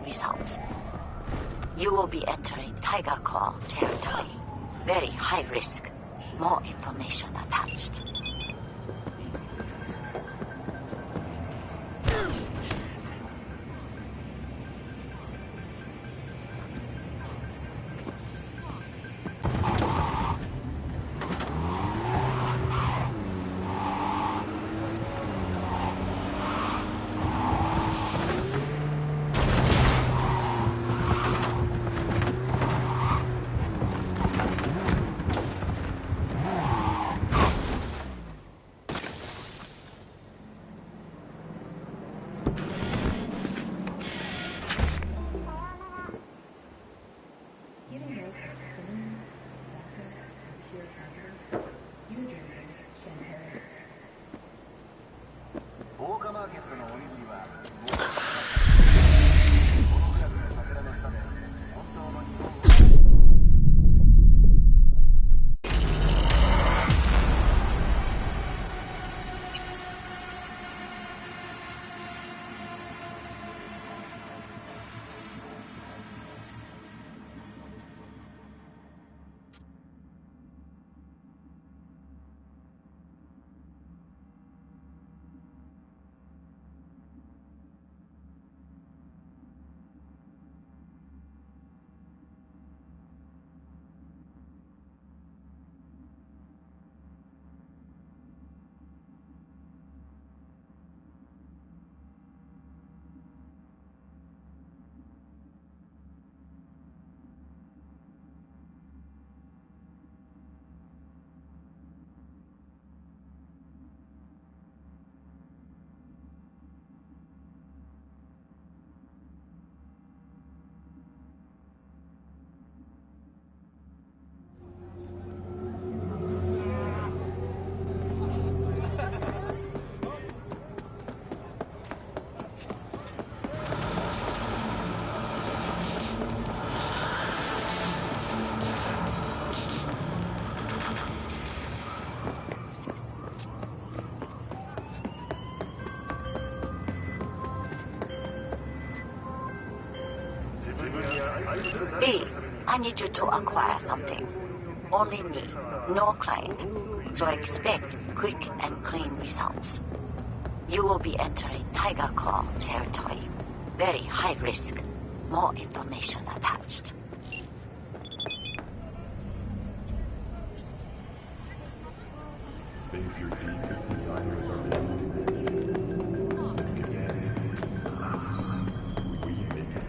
results. You will be entering Tiger Claw territory. Very high risk. More information attached. B, I need you to acquire something. Only me, no client. So expect quick and clean results. You will be entering Tiger Claw territory. Very high risk. More information attached. If your deepest desires are limited, think again. Alas, we make it.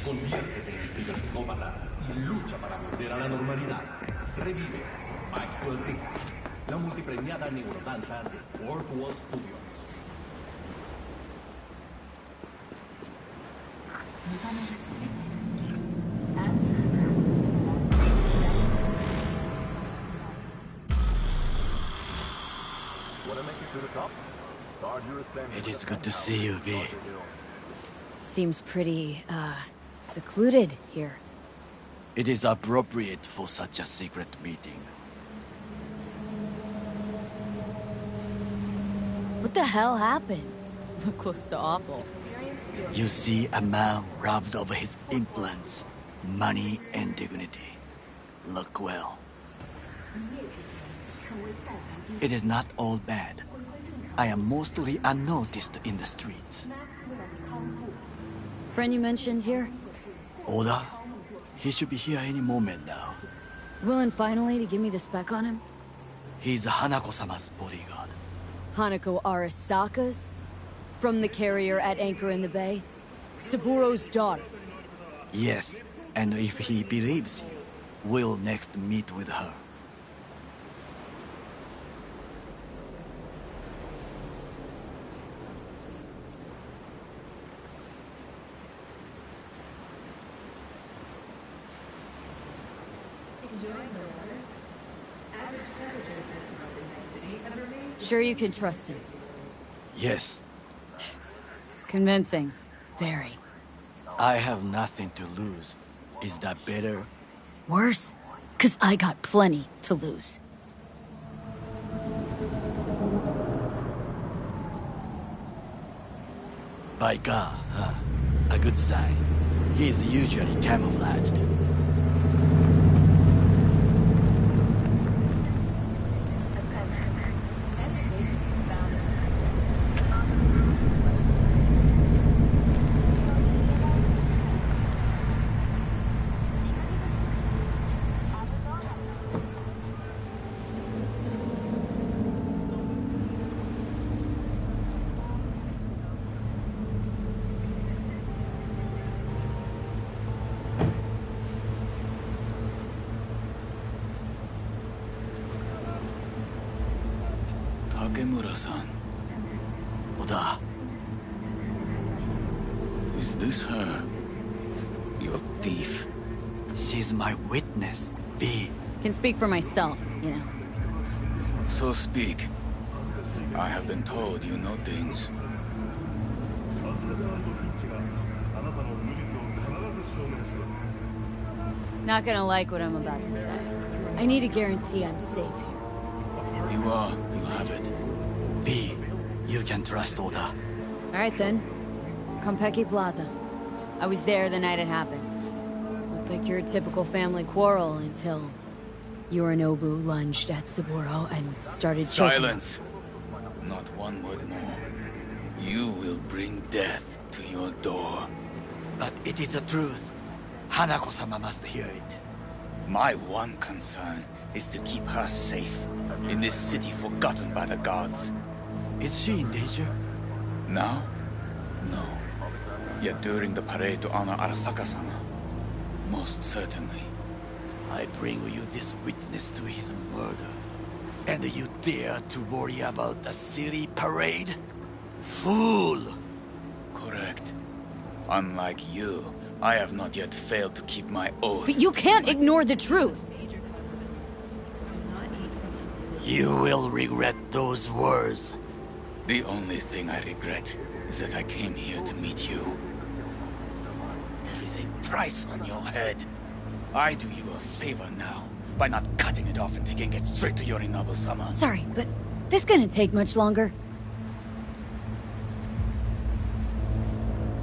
Conviértete en ciberpsicópata y lucha para volver a la normalidad. Revive Maxwell Rica, la multipremiada neurodanza de Fourth Wall Studios. It is good to see you, B. Seems pretty, secluded here. It is appropriate for such a secret meeting. What the hell happened? Look close to awful. You see a man robbed of his implants, money and dignity. Look well. It is not all bad. I am mostly unnoticed in the streets. Friend you mentioned here? Oda? He should be here any moment now. Willing finally to give me the spec on him? He's Hanako-sama's bodyguard. Hanako Arasaka's? From the carrier at anchor in the bay? Saburo's daughter? Yes, and if he believes you, We'll next meet with her. Sure you can trust him? Yes, Convincing. Very. I have nothing to lose. Is that better? Worse? 'Cause I got plenty to lose. By God, huh? A good sign. He is usually camouflaged. Takemura-san. Oda. Is this her? Your thief? She's my witness, V. Can speak for myself, you know. So speak. I have been told you know things. Not gonna like what I'm about to say. I need a guarantee I'm safe here. You are. You have it. V, you can trust Oda. Alright then. Konpeki Plaza. I was there the night it happened. Looked like your typical family quarrel until Yorinobu lunged at Saburo and started choking. Silence! Not one word more. You will bring death to your door. But it is the truth. Hanako-sama must hear it. My one concern is to keep her safe in this city forgotten by the gods. Is she in danger? Now? No. Yet during the parade to honor Arasaka-sama, most certainly. I bring you this witness to his murder. And you dare to worry about a silly parade? Fool! Correct. Unlike you, I have not yet failed to keep my oath. But you can't ignore the truth! You will regret those words. The only thing I regret is that I came here to meet you. There is a price on your head. I do you a favor now by not cutting it off and taking it straight to Yorinobu-sama. Sorry, but this gonna take much longer.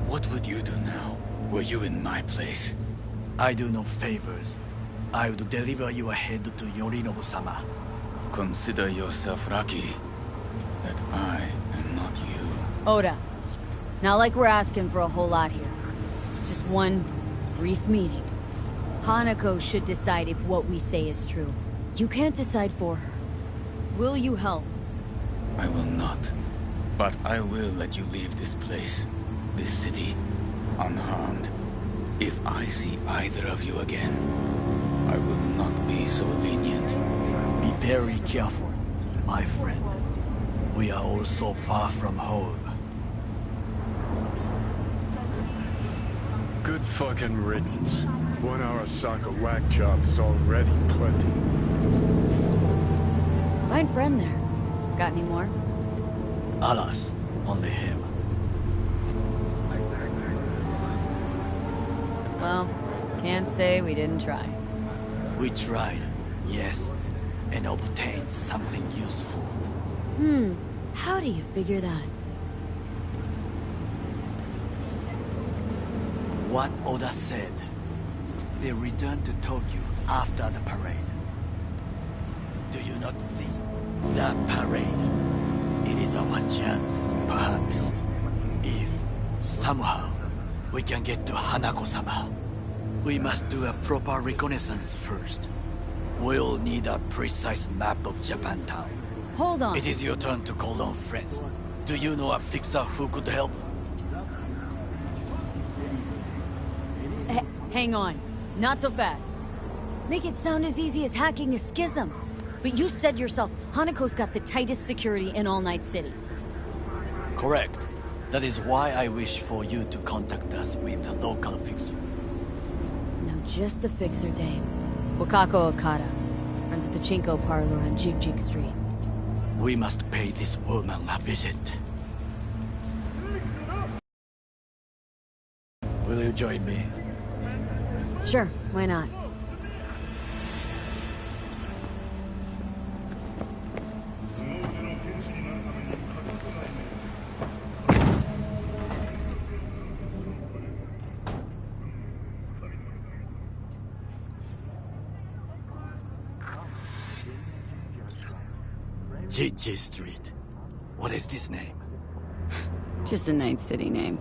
What would you do now, were you in my place? I do no favors. I would deliver your head to Yorinobu-sama. Consider yourself lucky that I am not you. Oda, not like we're asking for a whole lot here. Just one brief meeting. Hanako should decide if what we say is true. You can't decide for her. Will you help? I will not. But I will let you leave this place, this city, unharmed. If I see either of you again, I will not be so lenient. Be very careful, my friend. We are all so far from home. Good fucking riddance. 1 Arasaka whack job is already plenty. Fine friend there. Got any more? Alas, only him. Well, can't say we didn't try. We tried, yes, and obtained something useful. How do you figure that? What Oda said. They returned to Tokyo after the parade. Do you not see? That parade. It is our chance, perhaps. If, somehow, we can get to Hanako-sama. We must do a proper reconnaissance first. We'll need a precise map of Japantown. Hold on. It is your turn to call on friends. Do you know a fixer who could help? Hang on. Not so fast. make it sound as easy as hacking a schism. But you said yourself, Hanako's got the tightest security in All Night City. Correct. That is why I wish for you to contact us with the local fixer. Now just the fixer dame. Wakako Okada. Runs a pachinko parlor on Jig Jig Street. We must pay this woman a visit. Will you join me? Sure, why not? Jig Street. What is this name? Just a Night City name.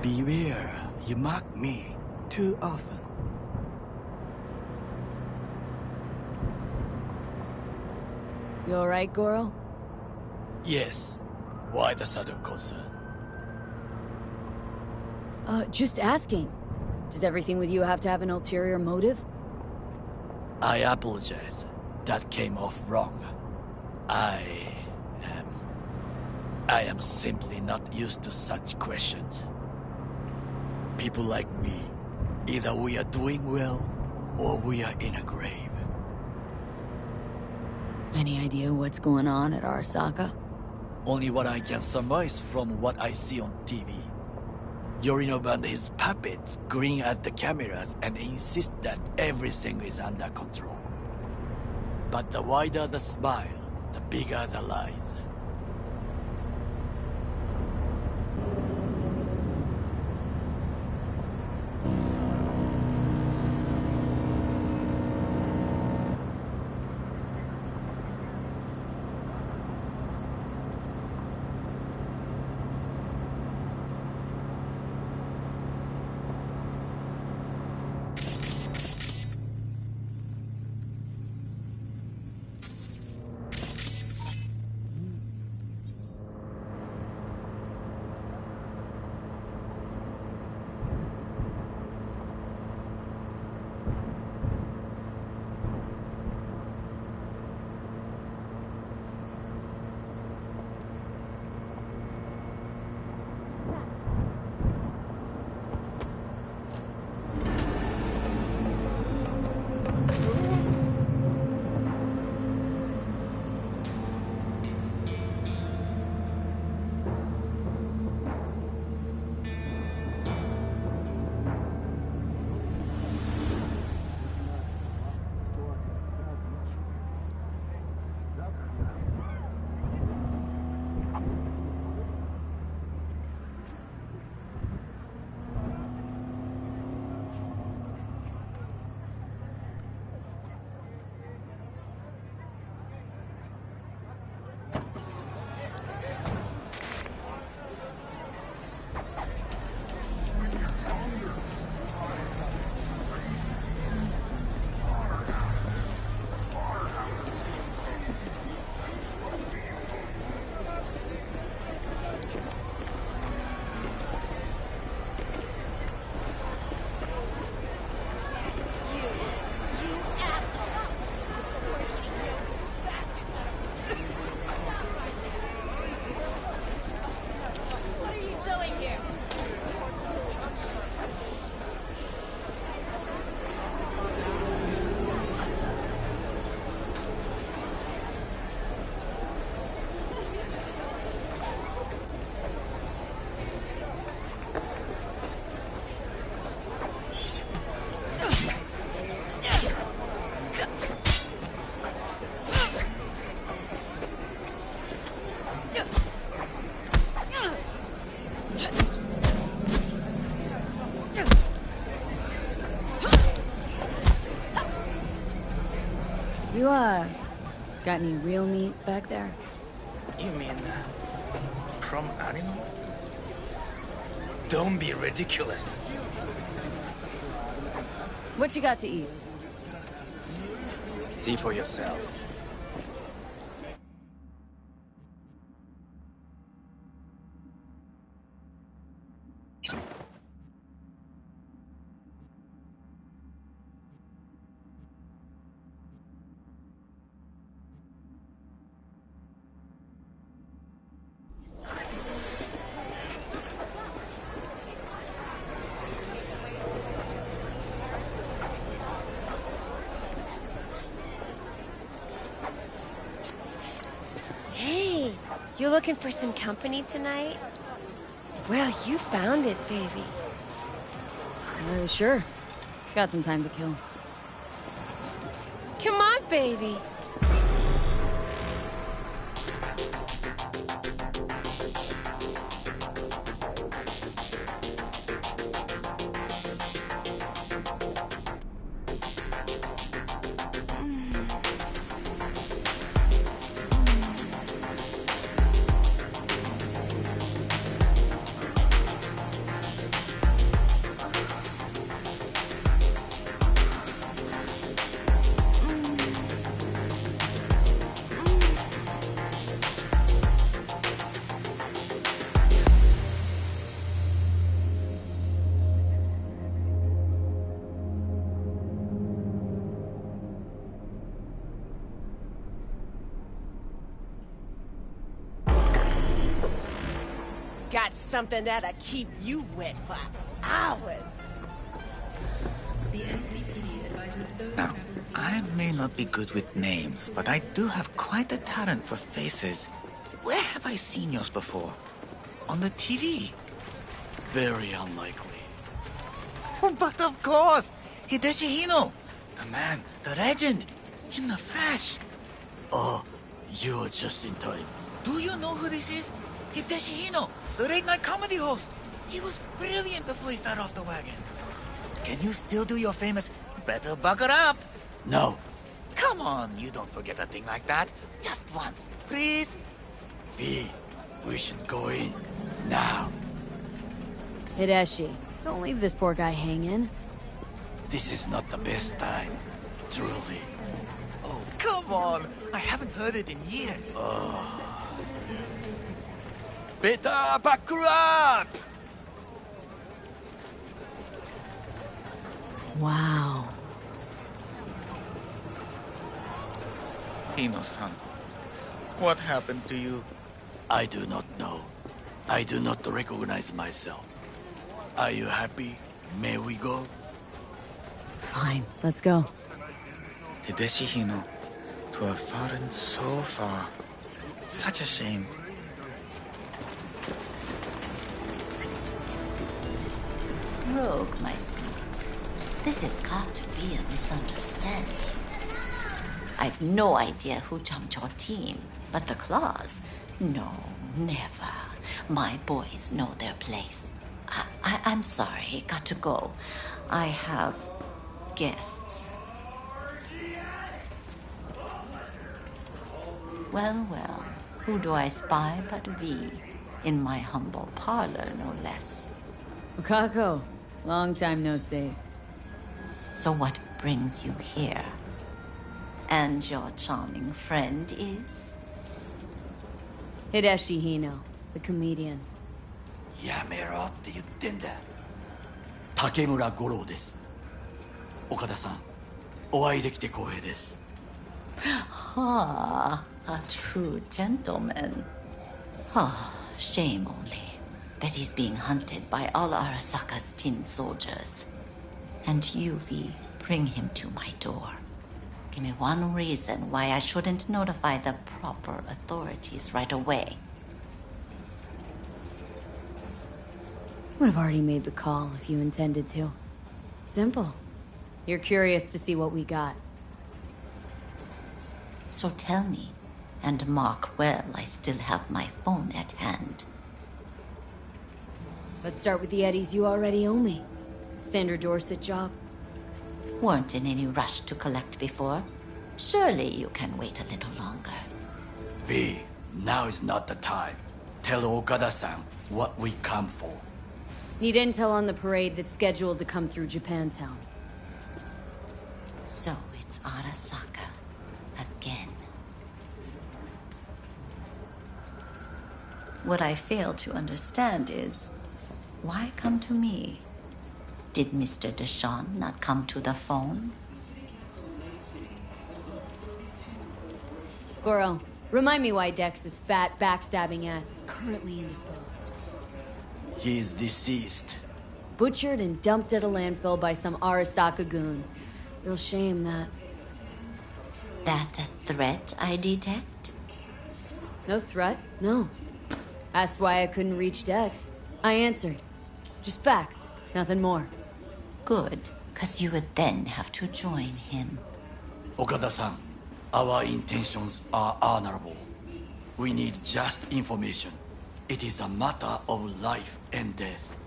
Beware, you mock me too often. You alright, Goro? Yes. Why the sudden concern? Just asking. Does everything with you have to have an ulterior motive? I apologize. That came off wrong. I am simply not used to such questions. People like me, either we are doing well, or we are in a grave. Any idea what's going on at Arasaka? Only what I can surmise from what I see on TV. Yorinobu and his puppets grin at the cameras and insist that everything is under control. But the wider the smile, the bigger the lies. You, got any real meat back there? You mean from animals? Don't be ridiculous. What you got to eat? See for yourself. You looking for some company tonight? Well, you found it, baby. Sure. Got some time to kill. Come on, baby. Got something that'll keep you wet for hours. Now, I may not be good with names, but I do have quite a talent for faces. Where have I seen yours before? On the TV? Very unlikely. Oh, but of course! Hideshi Hino! The man, the legend, in the flesh. Oh, you're just in time. Do you know who this is? Hideshi Hino, the late-night comedy host. He was brilliant before he fell off the wagon. Can you still do your famous, better buckle up? No. Come on, you don't forget a thing like that. Just once, please. V, we should go in. Now. Hideshi, don't leave this poor guy hanging. This is not the best time. Truly. Oh, come on. I haven't heard it in years. Better buckle up! Wow. Hino-san, what happened to you? I do not know. I do not recognize myself. Are you happy? May we go? Fine, let's go. Hideshi Hino, to have fallen so far. Such a shame. Rogue, my sweet. This has got to be a misunderstanding. I've no idea who jumped your team, but the claws? No, never. My boys know their place. I'm sorry, got to go. I have guests. Well, well, who do I spy but V? In my humble parlor, no less. Okako, long time no see. So what brings you here? And your charming friend is? Hideshi Hino, the comedian. やめろって言ってんだ。竹村五郎です。岡田さん、お会いできて光栄です。Ah, a true gentleman. Ah, shame only that he's being hunted by all Arasaka's tin soldiers. And you, V, bring him to my door. Give me one reason why I shouldn't notify the proper authorities right away. Would have already made the call if you intended to. Simple. You're curious to see what we got. So tell me, and mark well I still have my phone at hand. Let's start with the eddies you already owe me. Sandra Dorset job. Weren't in any rush to collect before. Surely you can wait a little longer. V, now is not the time. Tell Okada-san what we come for. Need intel on the parade that's scheduled to come through Japantown. So it's Arasaka. Again. What I fail to understand is, why come to me? Did Mr. Deshawn not come to the phone? Goro, remind me why Dex's fat, backstabbing ass is currently indisposed. He is deceased. Butchered and dumped at a landfill by some Arasaka goon. Real shame, that. That a threat I detect? No threat, no. Asked why I couldn't reach Dex. I answered. Just facts, nothing more. Good, because you would then have to join him. Okada-san, our intentions are honorable. We need just information. It is a matter of life and death.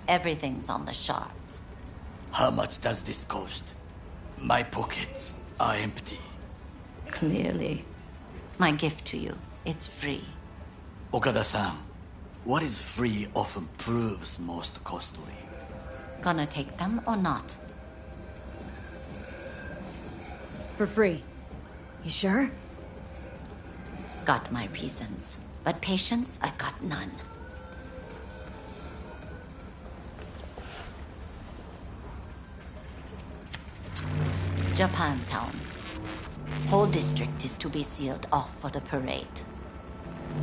Everything's on the shards. How much does this cost? My pockets are empty. Clearly. My gift to you, it's free. Okada-san, what is free often proves most costly. Gonna take them or not? For free. You sure? Got my reasons. But patience, I got none. Japantown. Whole district is to be sealed off for the parade.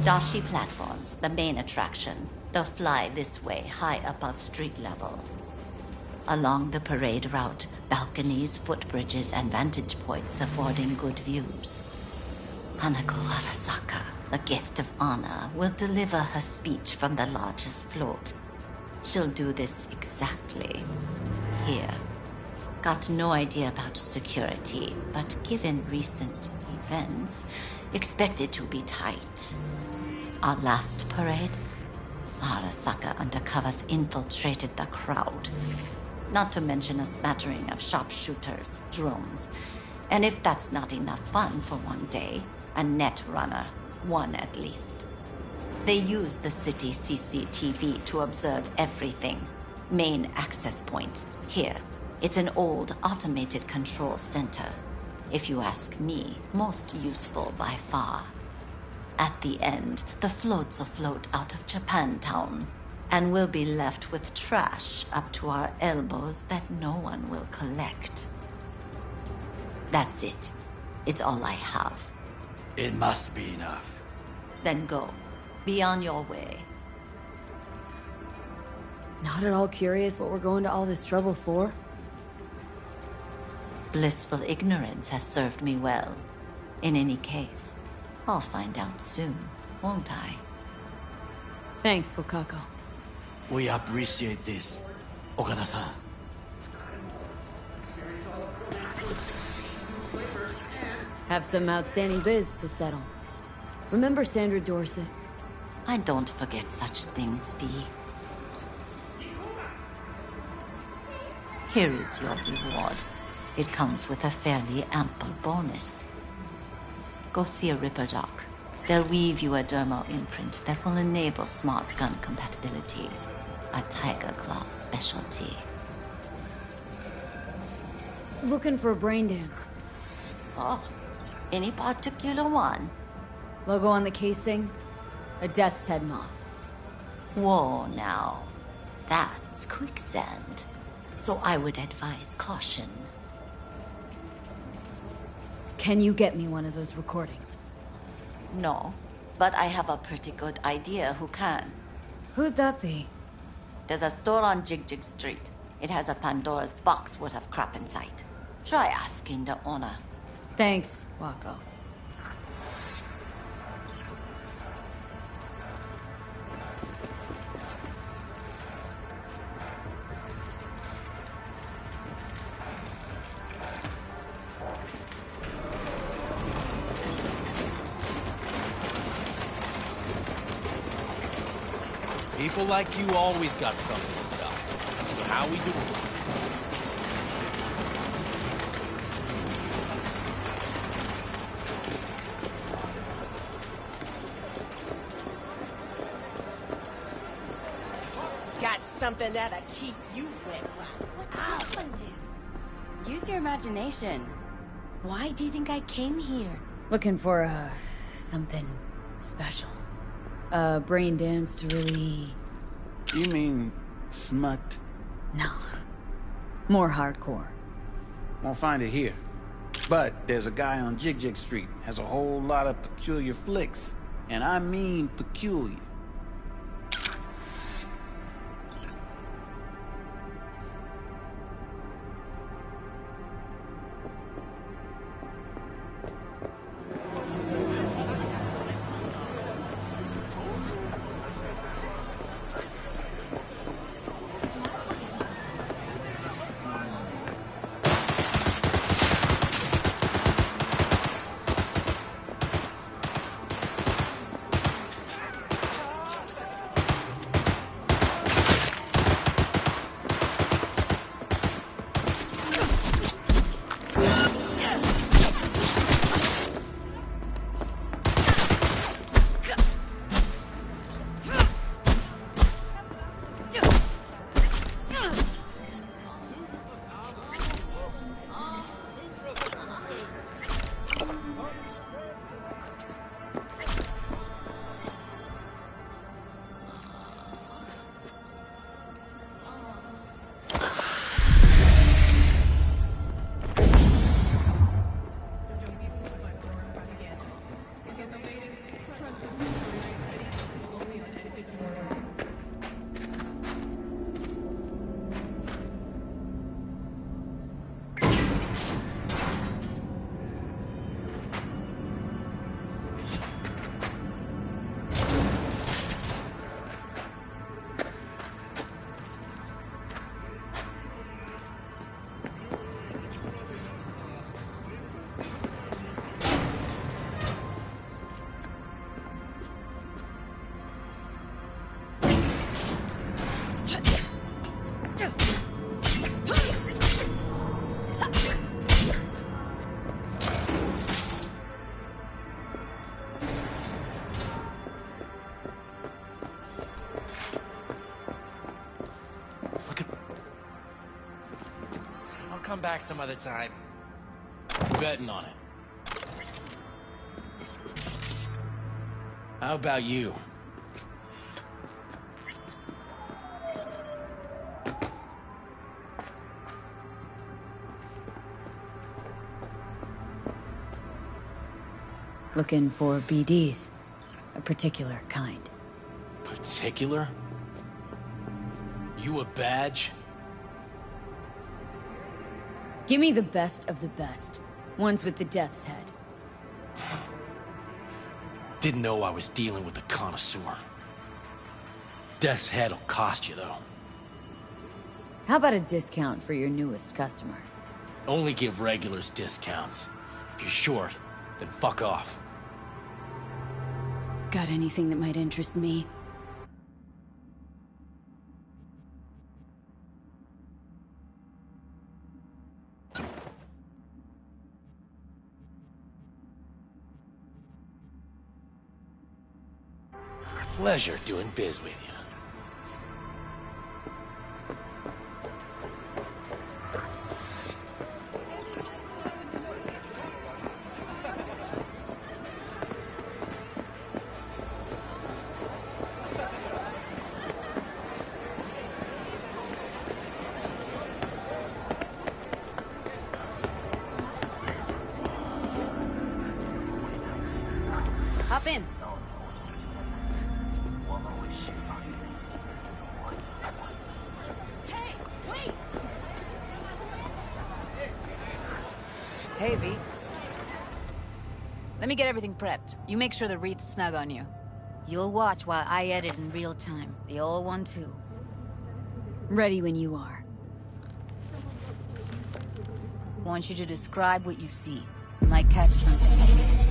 Dashi platforms, the main attraction. They'll fly this way, high above street level. Along the parade route, balconies, footbridges, and vantage points affording good views. Hanako Arasaka, the guest of honor, will deliver her speech from the largest float. She'll do this exactly here. Got no idea about security, but given recent events, expected to be tight. Our last parade, Arasaka undercovers infiltrated the crowd. Not to mention a smattering of sharpshooters, drones, and if that's not enough fun for one day, a net runner, one at least. They use the city CCTV to observe everything. Main access point, here. It's an old automated control center. If you ask me, most useful by far. At the end, the floats will float out of Japantown, and we'll be left with trash up to our elbows that no one will collect. That's it. It's all I have. It must be enough. Then go. Be on your way. Not at all curious what we're going to all this trouble for? Blissful ignorance has served me well. In any case, I'll find out soon, won't I? Thanks, Wakako. We appreciate this, Okada-san. Have some outstanding biz to settle. Remember Sandra Dorset? I don't forget such things, V. Here is your reward. It comes with a fairly ample bonus. Go see a Ripper doc. They'll weave you a dermo imprint that will enable smart gun compatibility. A Tiger Claw specialty. Looking for a brain dance. Oh, any particular one? Logo on the casing? A death's head moth. Whoa, now. That's quicksand. So I would advise caution. Can you get me one of those recordings? No, but I have a pretty good idea who can. Who'd that be? There's a store on Jig Jig Street. It has a Pandora's box worth of crap inside. Try asking the owner. Thanks, Wako. People like you always got something to sell. So how we doing? Got something that'll keep you wet. What did this one do? Use your imagination. Why do you think I came here? Looking for, something special. A brain dance to really... You mean smut? No. More hardcore. Won't find it here. But there's a guy on Jig Jig Street, has a whole lot of peculiar flicks. And I mean peculiar. back some other time. Betting on it. How about you? Looking for BDs. A particular kind. Particular? You a badge? Give me the best of the best. Ones with the death's head. Didn't know I was dealing with a connoisseur. Death's head'll cost you, though. How about a discount for your newest customer? Only give regulars discounts. If you're short, then fuck off. Got anything that might interest me? Pleasure doing biz with you. Hop in. Hey, wait! Hey, V. Let me get everything prepped. You make sure the wreath's snug on you. You'll watch while I edit in real time. The old one, too. Ready when you are. Want you to describe what you see. Might catch something like this.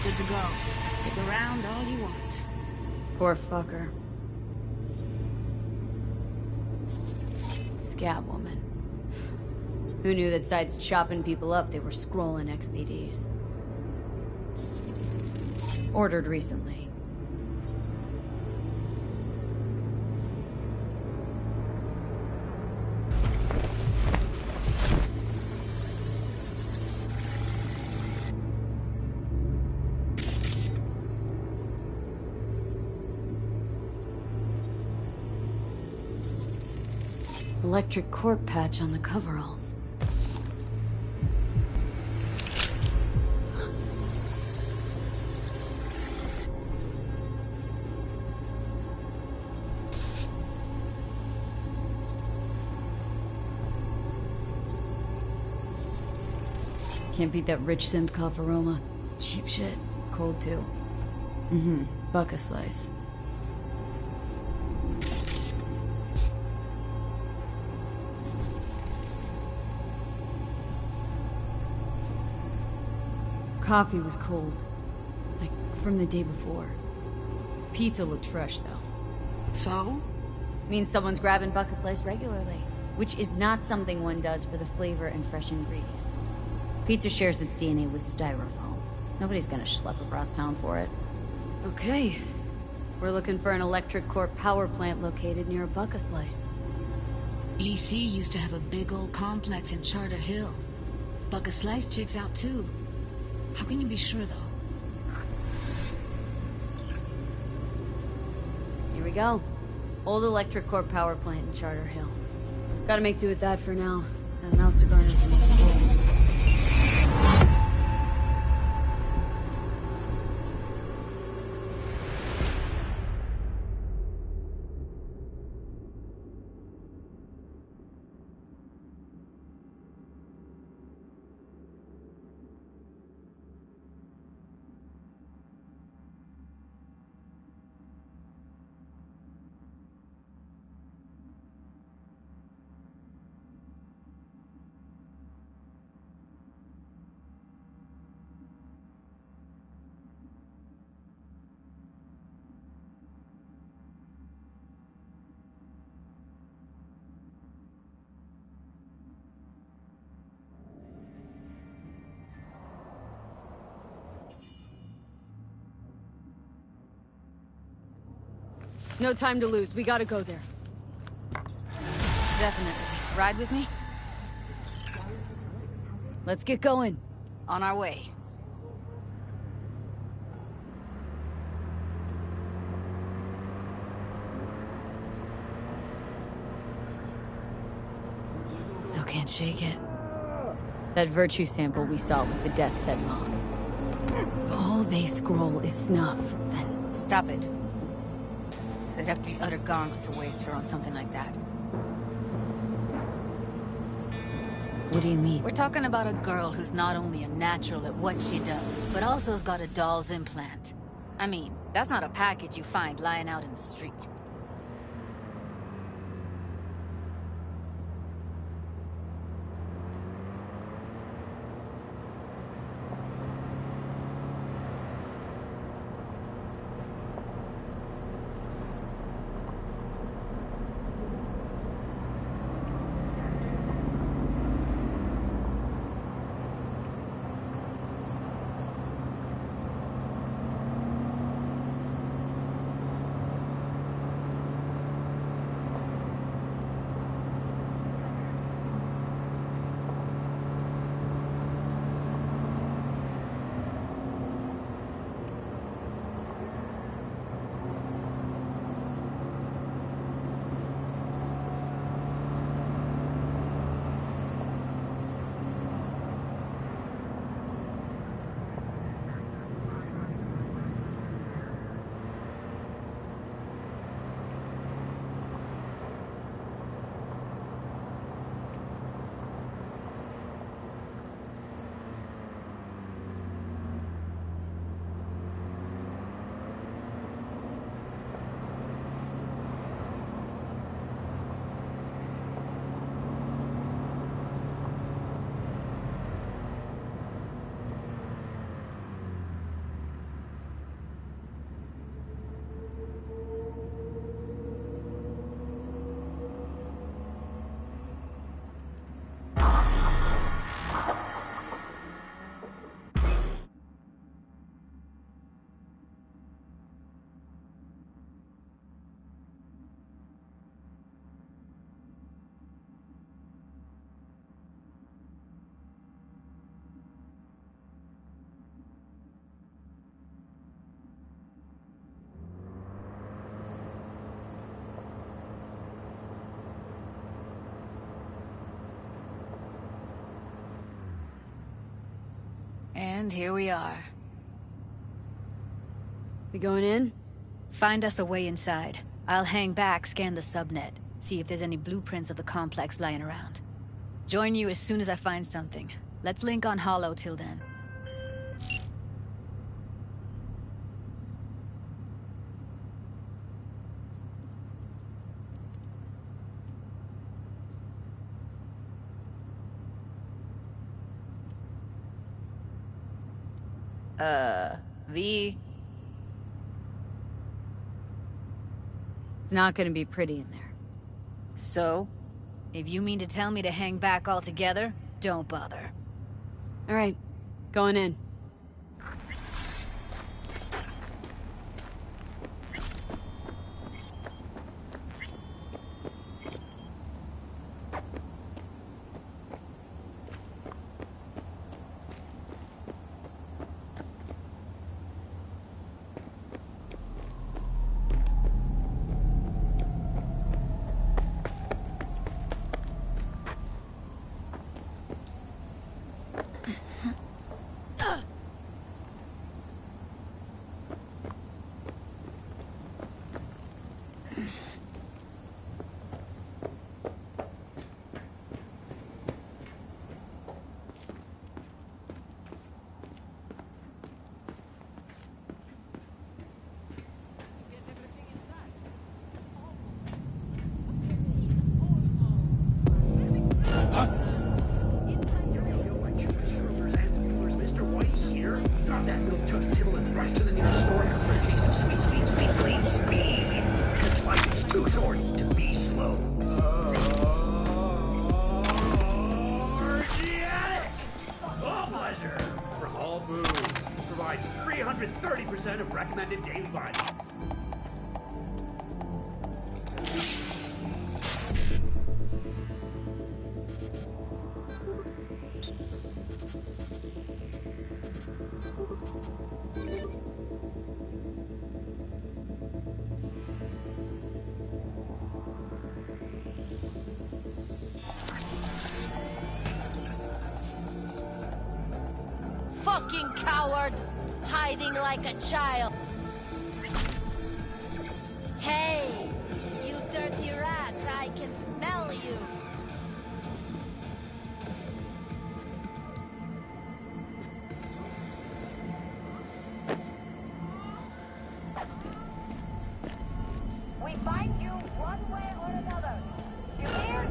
Good to go. Stick around all you want. Poor fucker. Scat woman. Who knew that besides chopping people up, they were scrolling XBDs? Ordered recently. Electric cork patch on the coveralls. Can't beat that rich synth cough aroma. Cheap shit. Cold too. Buck a slice. Coffee was cold. Like, from the day before. Pizza looked fresh, though. So? Means someone's grabbing Buck a slice regularly. Which is not something one does for the flavor and fresh ingredients. Pizza shares its DNA with styrofoam. Nobody's gonna schlep across town for it. Okay. We're looking for an electric core power plant located near a Buck a slice. EC used to have a big old complex in Charter Hill. Buck a slice checks out too. How can you be sure, though? Here we go. Old electric core power plant in Charter Hill. Gotta make do with that for now. Nothing else to garner from this school. No time to lose. We gotta go there. Definitely. Ride with me? Let's get going. On our way. Still can't shake it. That virtue sample we saw with the Death's Head moth. If all they scroll is snuff, then... Stop it. They'd have to be utter gonks to waste her on something like that. What do you mean? We're talking about a girl who's not only a natural at what she does, but also's got a doll's implant. I mean, that's not a package you find lying out in the street. And here we are. We going in? Find us a way inside. I'll hang back, scan the subnet, see if there's any blueprints of the complex lying around. Join you as soon as I find something. Let's link on Hollow till then. V? It's not gonna be pretty in there. So? If you mean to tell me to hang back altogether, don't bother. Alright, going in. Provides 330% of recommended daily volume. Fucking coward! Hiding like a child! Hey! You dirty rats, I can smell you! We find you one way or another! You hear?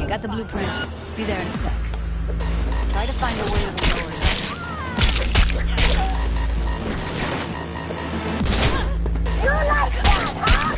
Got the blueprint. Be there in a sec. Try to find a way to the lower level. You like that, huh?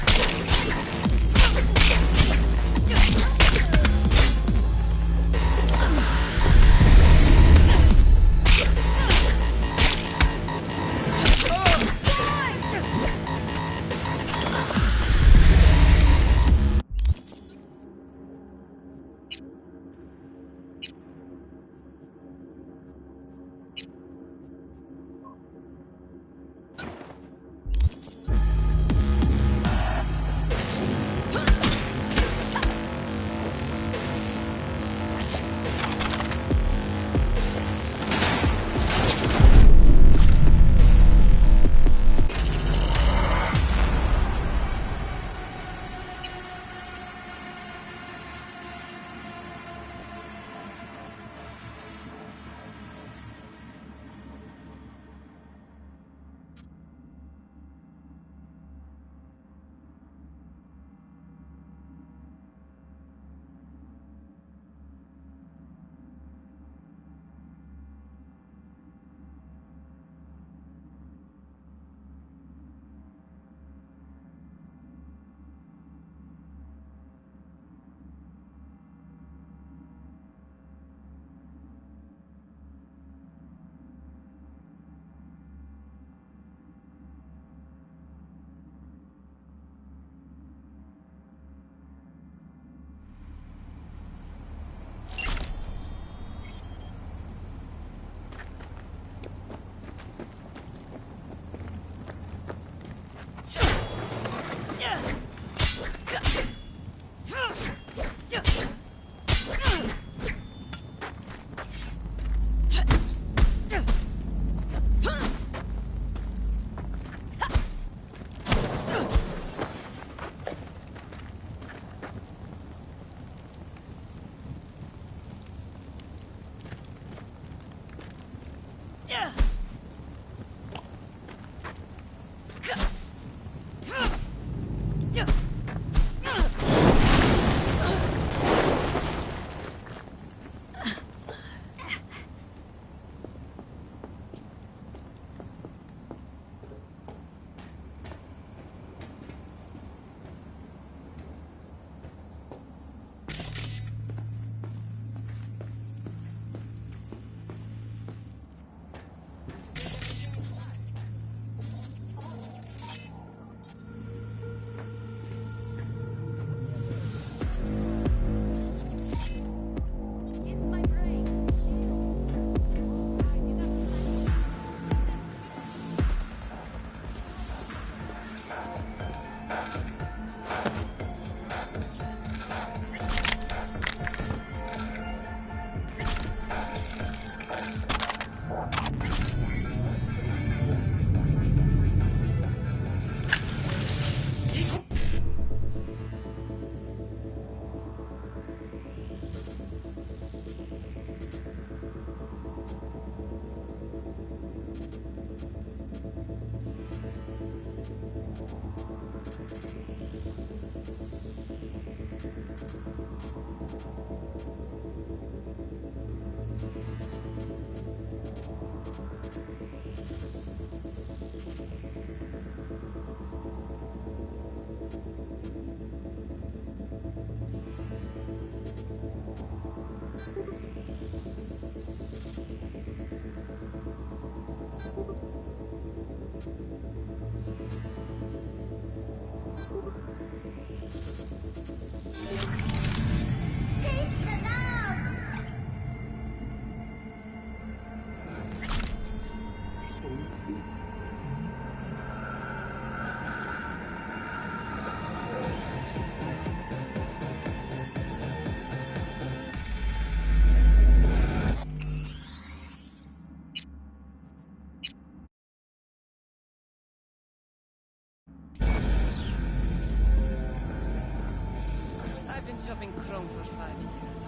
I've been shopping Chrome for 5 years.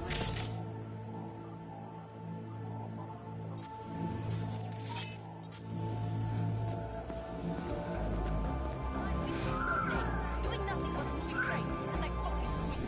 Doing nothing but moving crates, and I fucking quit.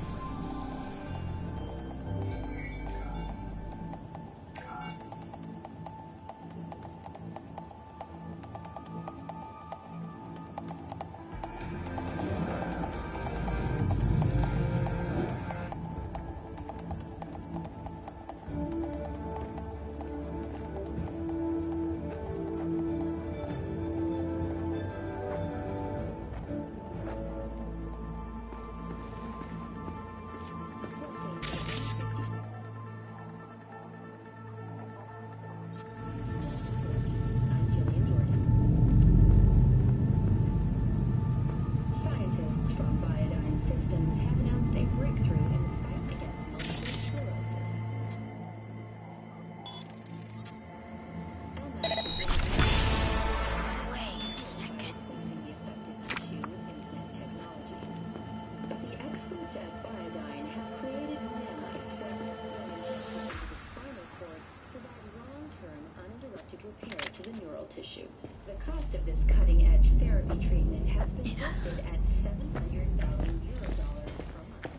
Tissue. The cost of this cutting-edge therapy treatment has been listed at $700,000 per month.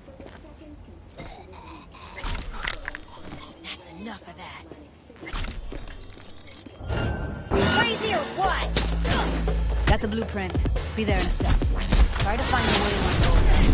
For the second consecutive week, That's enough of that. Crazy or what? Got the blueprint. Be there in a sec. Try to find a way to unfold it.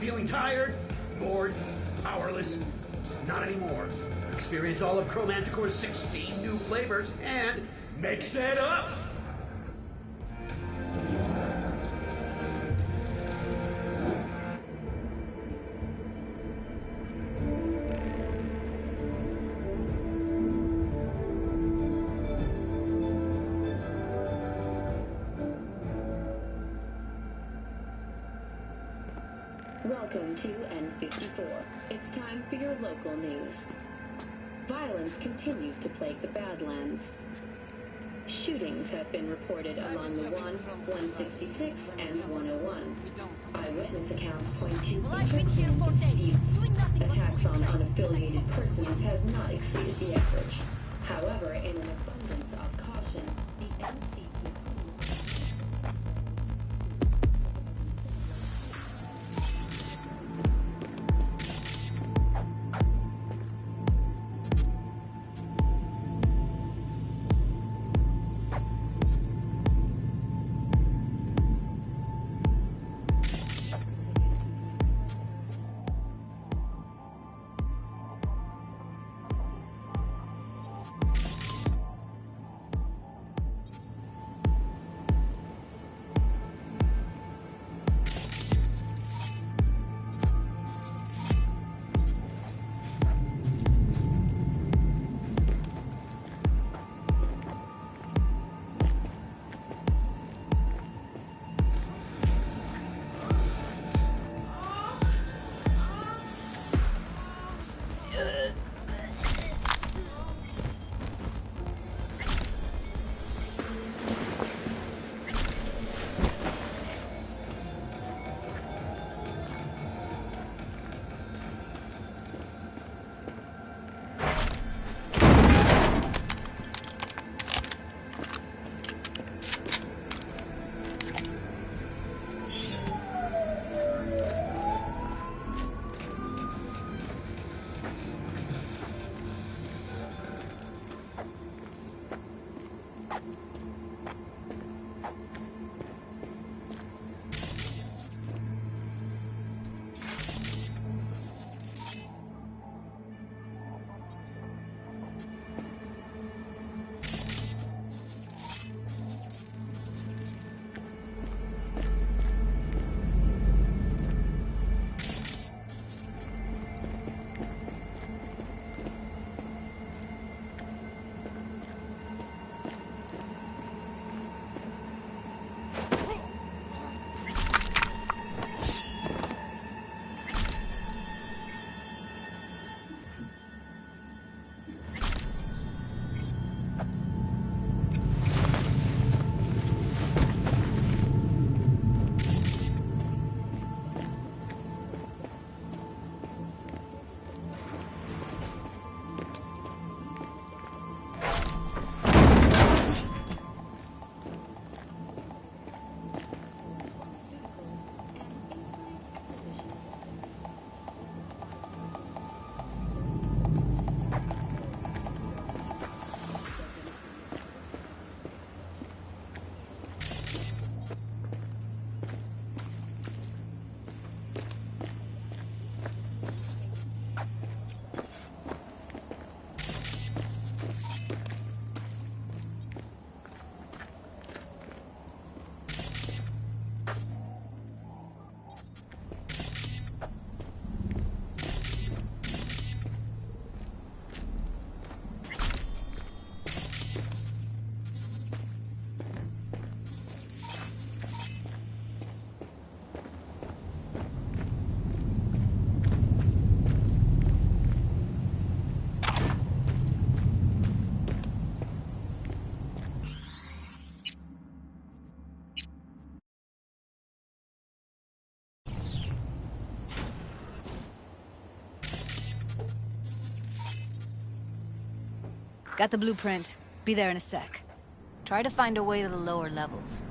Feeling tired? Bored? Powerless? Not anymore. Experience all of Chromanticore's 16 new flavors and mix it up! Welcome to N54. It's time for your local news. Violence continues to plague the Badlands. Shootings have been reported along the 166, and 101. Eyewitness accounts point to intermittent disputes. Attacks on unaffiliated persons has not exceeded the average. However, in an abundance of caution, the NCP Got the blueprint. Be there in a sec. Try to find a way to the lower levels.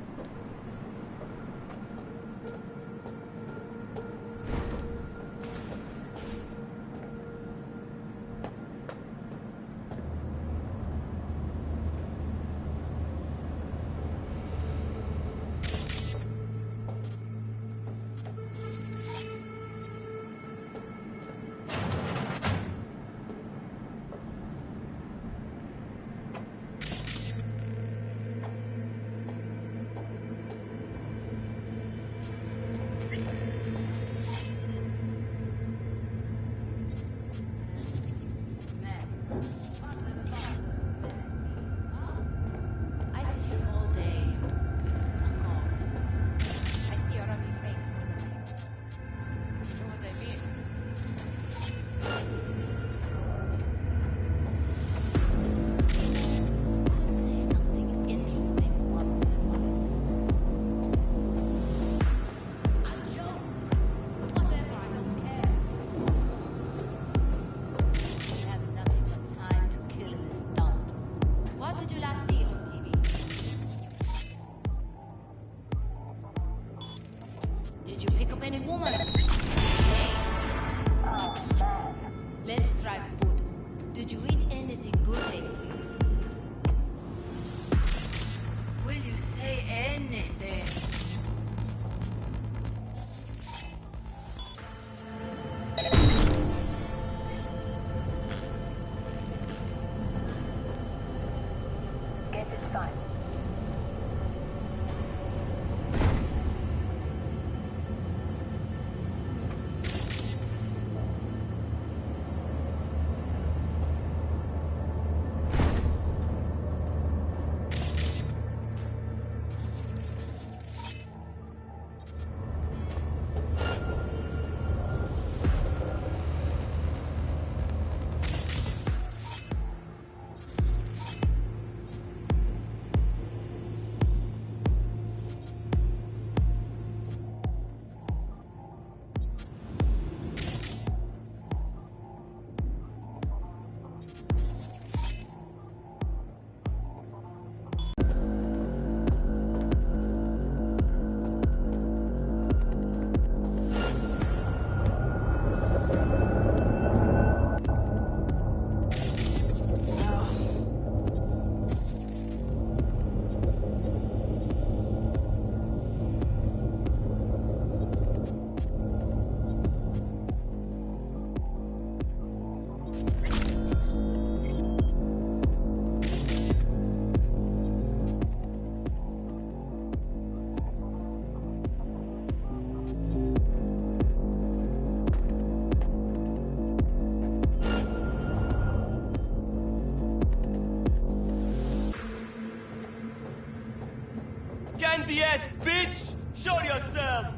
Candy-ass bitch! Show yourself!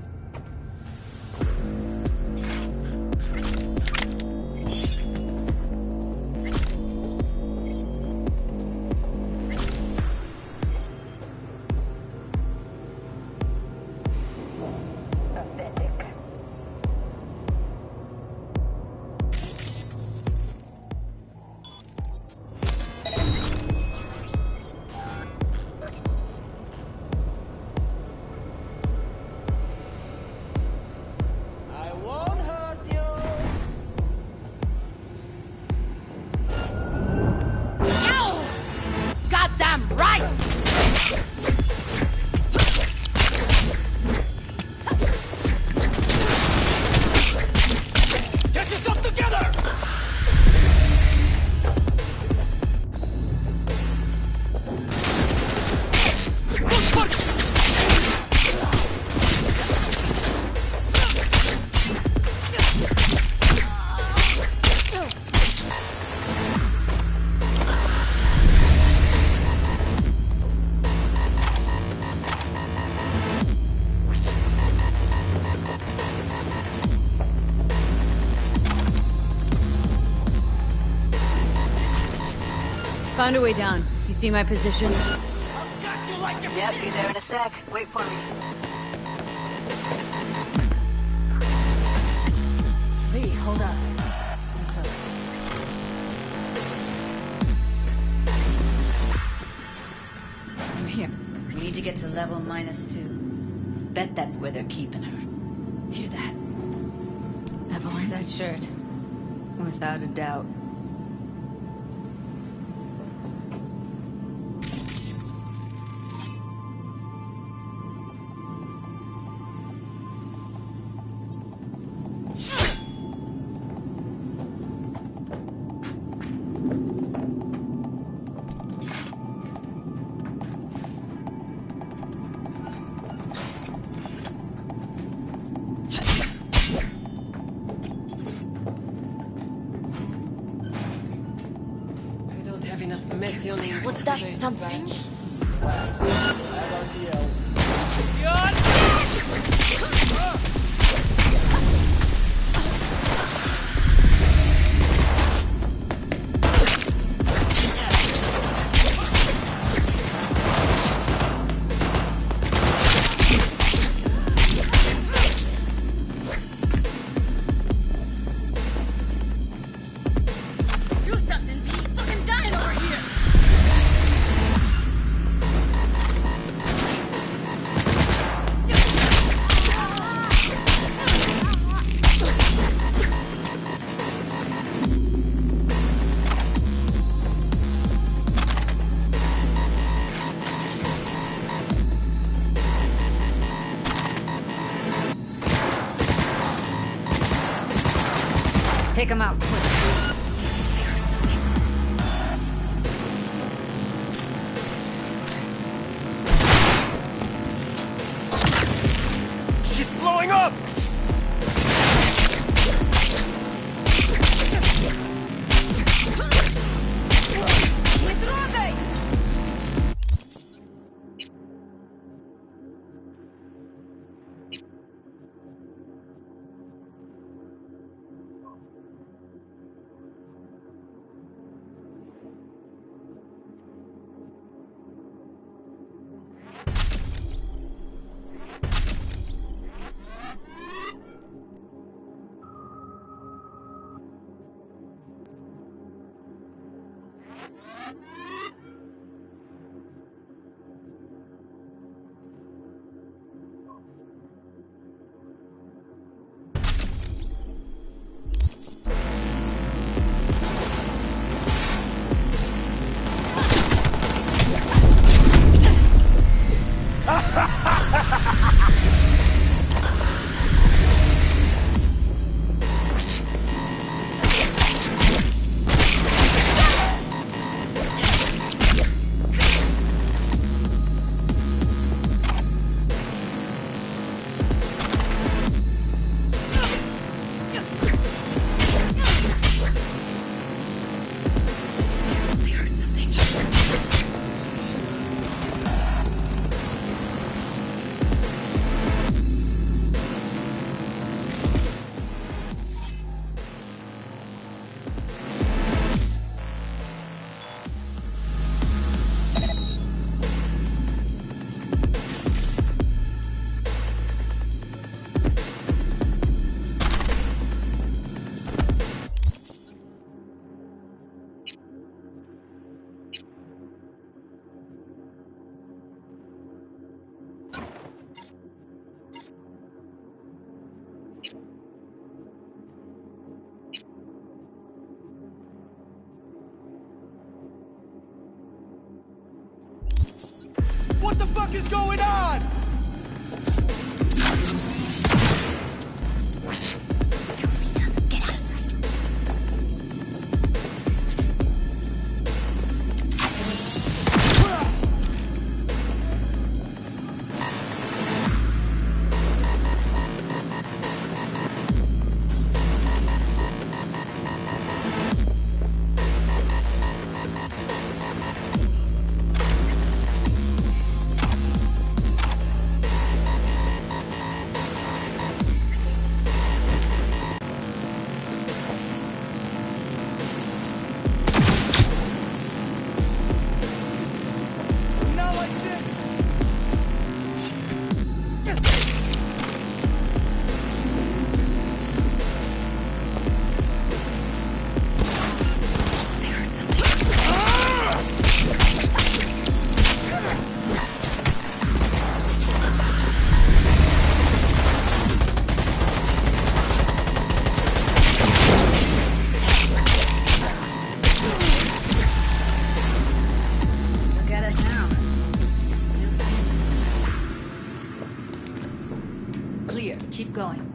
Found a way down. You see my position? Yep, be there in a sec. Wait for me. Lee, hold up. I'm close. get to level -2. Bet that's where they're keeping her. Hear that? Evelyn? That shirt. Without a doubt. Was that something? Do something, V! Fucking dying over here! Take him out, quick. Shit's blowing up! What the fuck is going on? clear. Keep going.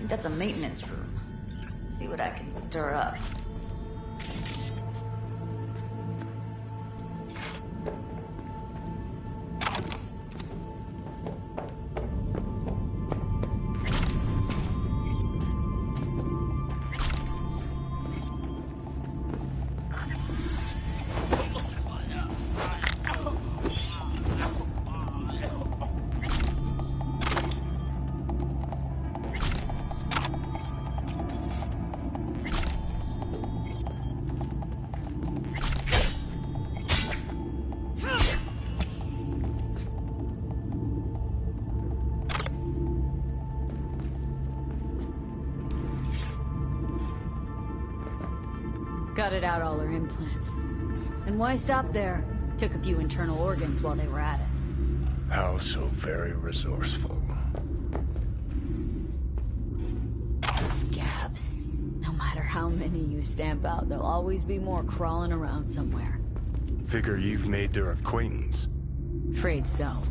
That's a maintenance room. See what I can stir up. Gutted out all her implants. And why stop there? Took a few internal organs while they were at it. How so very resourceful. Scabs. No matter how many you stamp out, there'll always be more crawling around somewhere. Figure you've made their acquaintance. Afraid so.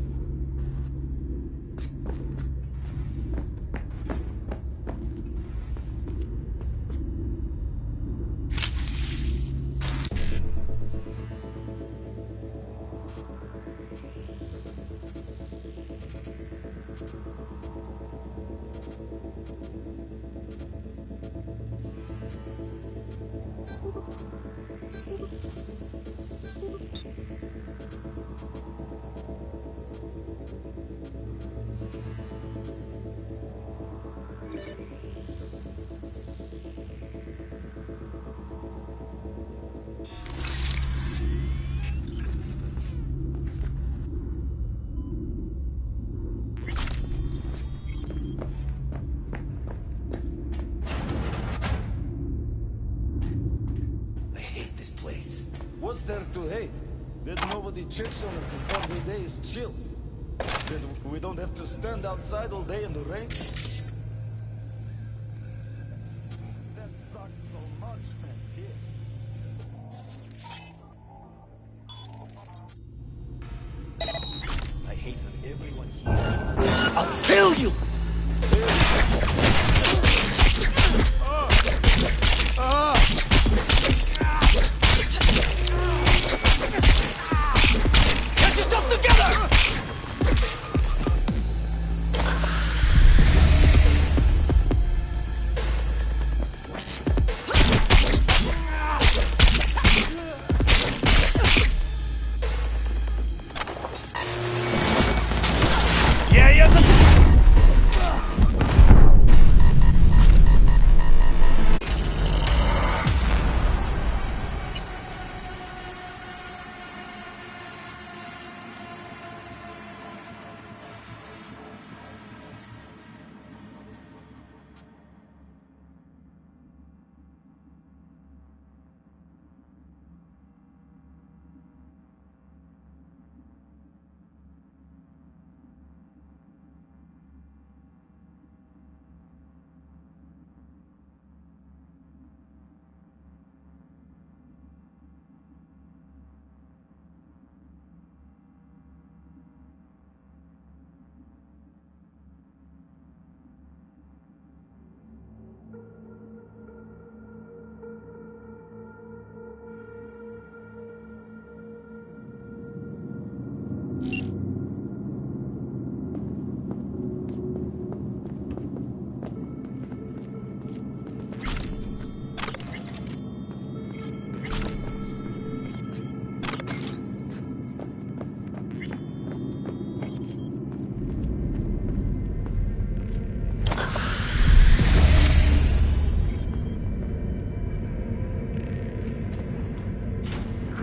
What's there to hate? That nobody checks on us and every day is chill. That we don't have to stand outside all day in the rain. That sucks so much, man. I hate that everyone here is... I'll kill you! Get yourself together!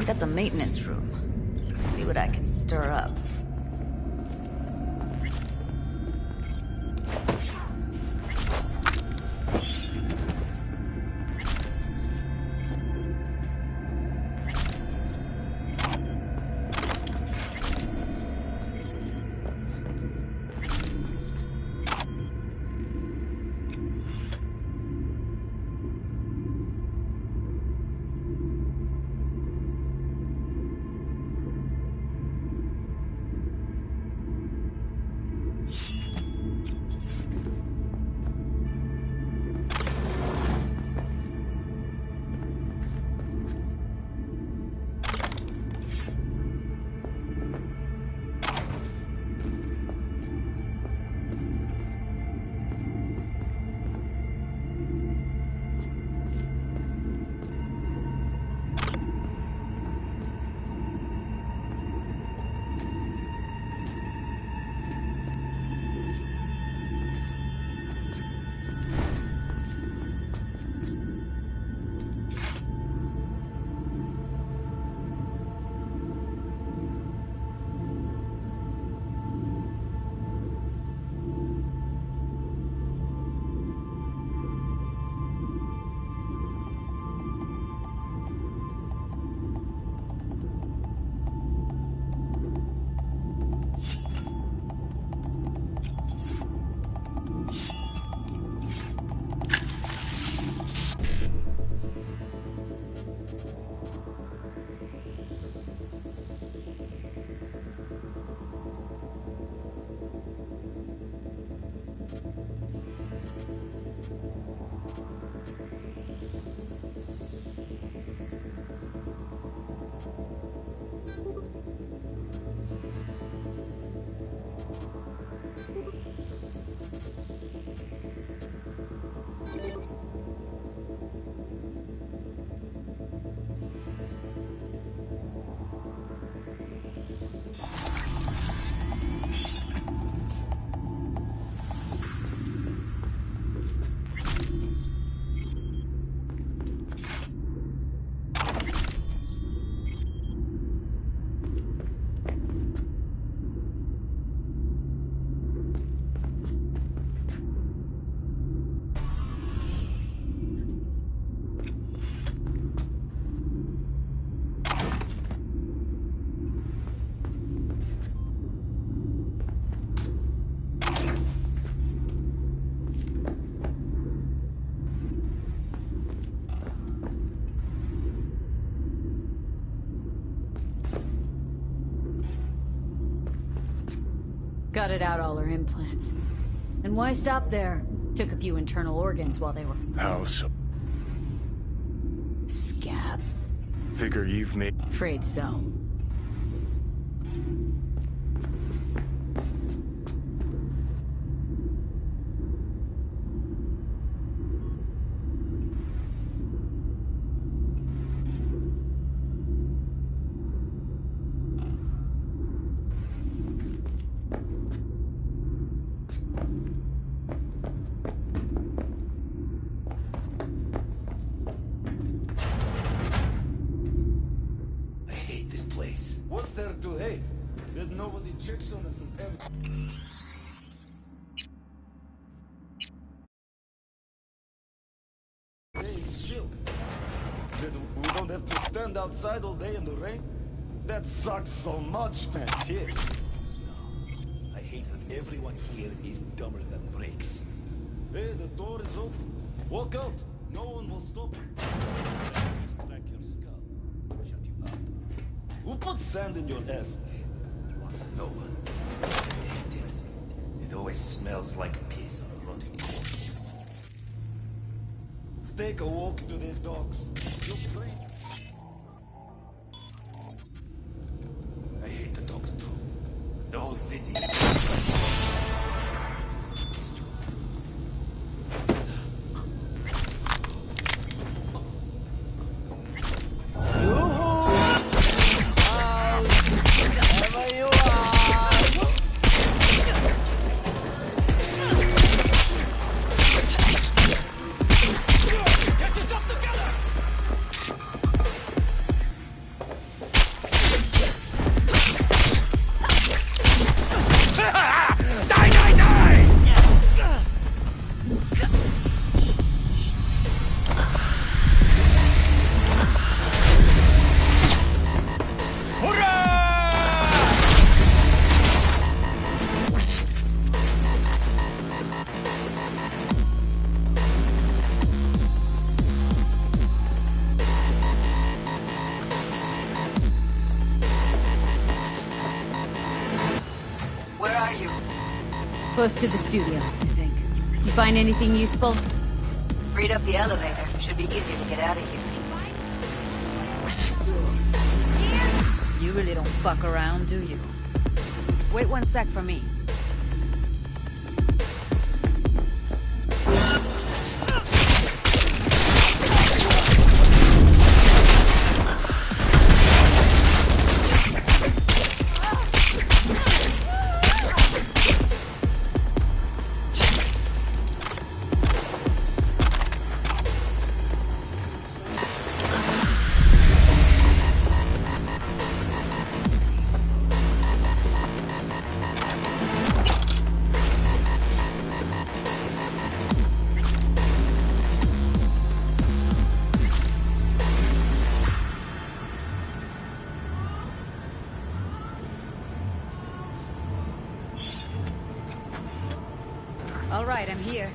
That's a maintenance room. See what I can stir up. Gutted out all her implants. And why stop there? Took a few internal organs while they were... How so? Scab. Figure you've made... Afraid so. What's there to hate? That nobody checks on us and everything. Hey, chill. That we don't have to stand outside all day in the rain? That sucks so much, man. Shit. I hate that everyone here is dumber than bricks. Hey, the door is open. Walk out. No one will stop you. Crack your skull. Shut you up. Who put sand in your ass? No one. I hate it. It always smells like piss on a rotting corpse. Take a walk to these dogs. You'll play. I hate the dogs too. The whole city. Close to the studio, I think. You find anything useful? Freed up the elevator. Should be easier to get out of here. You really don't fuck around, do you? Wait 1 sec for me. All right, I'm here.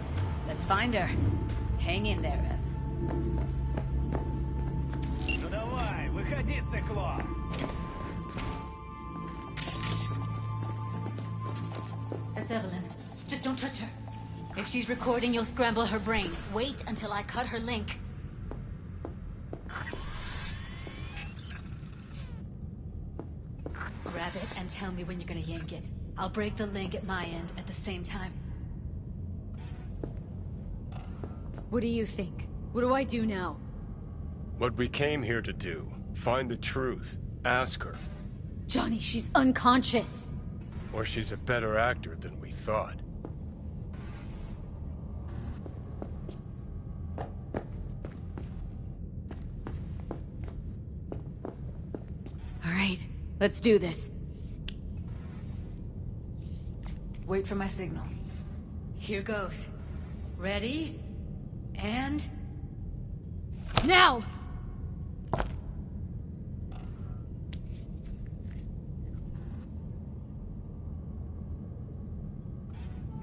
Let's find her. Hang in there, Ev. Ну давай, выходи, сыкло! That's Evelyn. Just don't touch her. If she's recording, you'll scramble her brain. Wait until I cut her link. Grab it and tell me when you're gonna yank it. I'll break the link at my end at the same time. What do you think? What do I do now? What we came here to do. Find the truth. Ask her. Johnny, she's unconscious. Or she's a better actor than we thought. All right, let's do this. Wait for my signal. Here goes. Ready? And... now!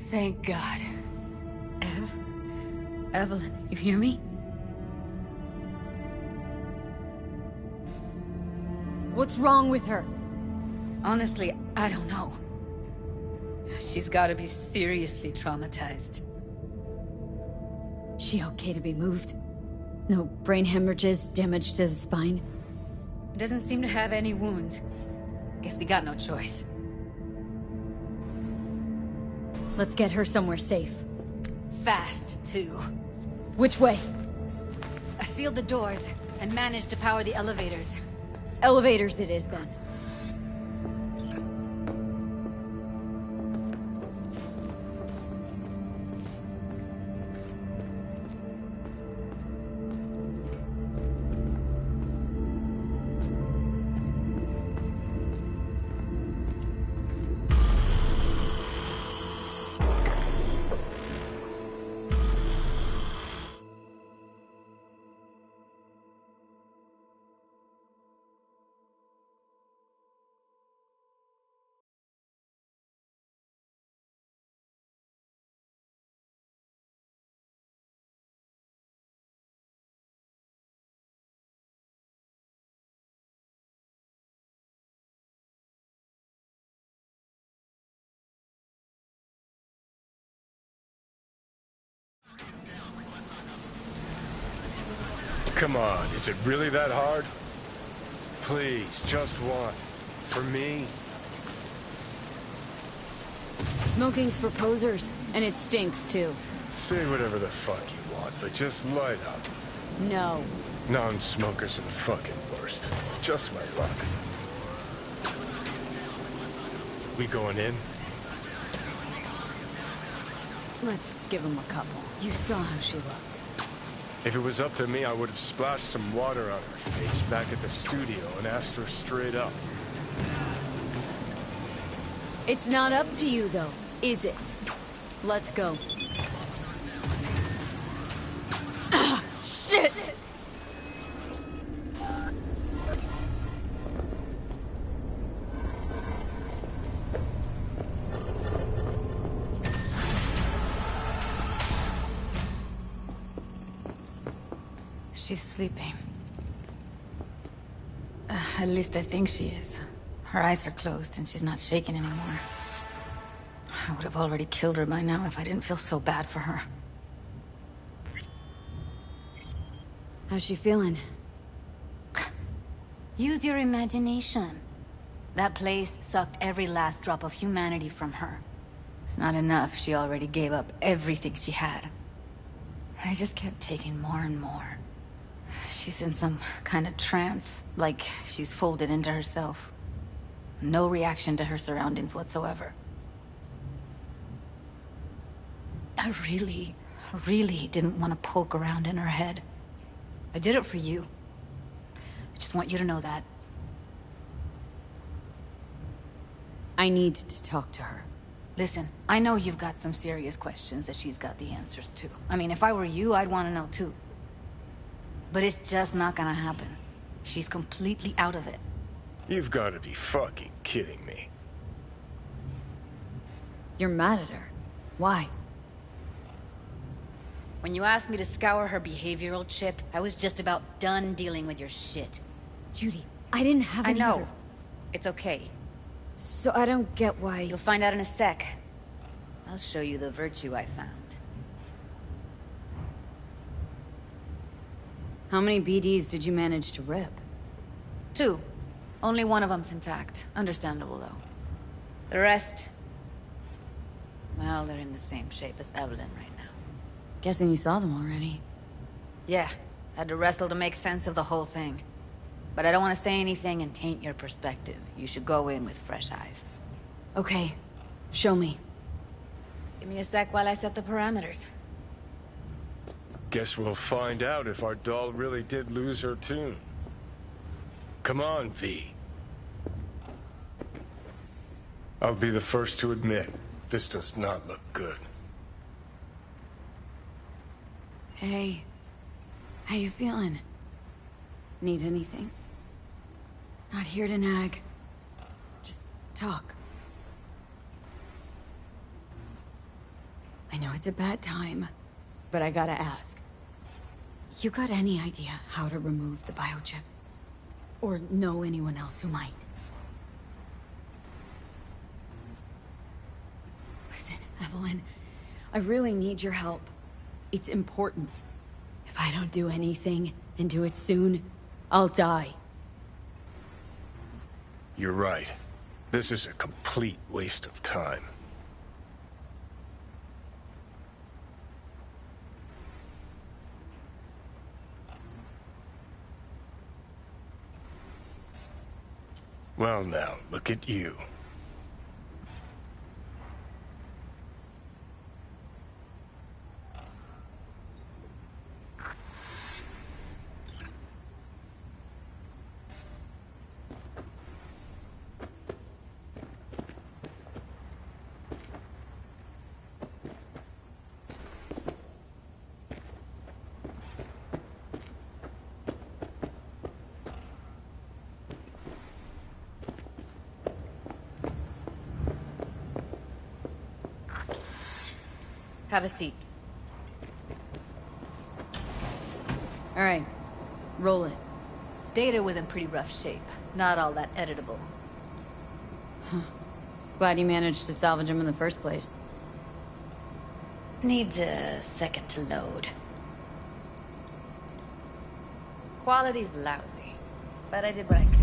Thank God. Evelyn, you hear me? What's wrong with her? Honestly, I don't know. She's gotta be seriously traumatized. She okay to be moved? No brain hemorrhages, damage to the spine? Doesn't seem to have any wounds. Guess we got no choice. Let's get her somewhere safe. Fast, too. Which way? I sealed the doors and managed to power the elevators. Elevators it is, then. Come on, is it really that hard? Please, just one. For me? Smoking's for posers, and it stinks, too. Say whatever the fuck you want, but just light up. No. Non-smokers are the fucking worst. Just my luck. We going in? Let's give him a couple. You saw how she looked. If it was up to me, I would have splashed some water on her face back at the studio and asked her straight up. It's not up to you, though, is it? Let's go. Ah, shit! She's sleeping. At least I think she is. Her eyes are closed and she's not shaking anymore. I would have already killed her by now if I didn't feel so bad for her. How's she feeling? Use your imagination. That place sucked every last drop of humanity from her. It's not enough, she already gave up everything she had. I just kept taking more and more. She's in some kind of trance, like she's folded into herself. No reaction to her surroundings whatsoever. I really didn't want to poke around in her head. I did it for you. I just want you to know that. I need to talk to her. Listen, I know you've got some serious questions that she's got the answers to. I mean, if I were you, I'd want to know too. But it's just not gonna happen. She's completely out of it. You've got to be fucking kidding me. You're mad at her. Why? When you asked me to scour her behavioral chip, I was just about done dealing with your shit. Judy, I didn't have I any know. other- It's okay. So I don't get why... You'll find out in a sec. I'll show you the virtue I found. How many BDs did you manage to rip? 2. Only one of them's intact. Understandable, though. The rest... well, they're in the same shape as Evelyn right now. Guessing you saw them already. Yeah, had to wrestle to make sense of the whole thing. But I don't want to say anything and taint your perspective. You should go in with fresh eyes. Okay, show me. Give me a sec while I set the parameters. Guess we'll find out if our doll really did lose her tune. Come on, V. I'll be the first to admit, this does not look good. Hey. How you feeling? Need anything? Not here to nag. Just talk. I know it's a bad time, but I gotta ask. You got any idea how to remove the biochip? Or know anyone else who might? Listen, Evelyn, I really need your help. It's important. If I don't do anything, and do it soon, I'll die. You're right. This is a complete waste of time. Well now, look at you. Have a seat. All right, roll it. Data was in pretty rough shape. Not all that editable. Huh. Glad you managed to salvage him in the first place. Needs a second to load. Quality's lousy, but I did what I could.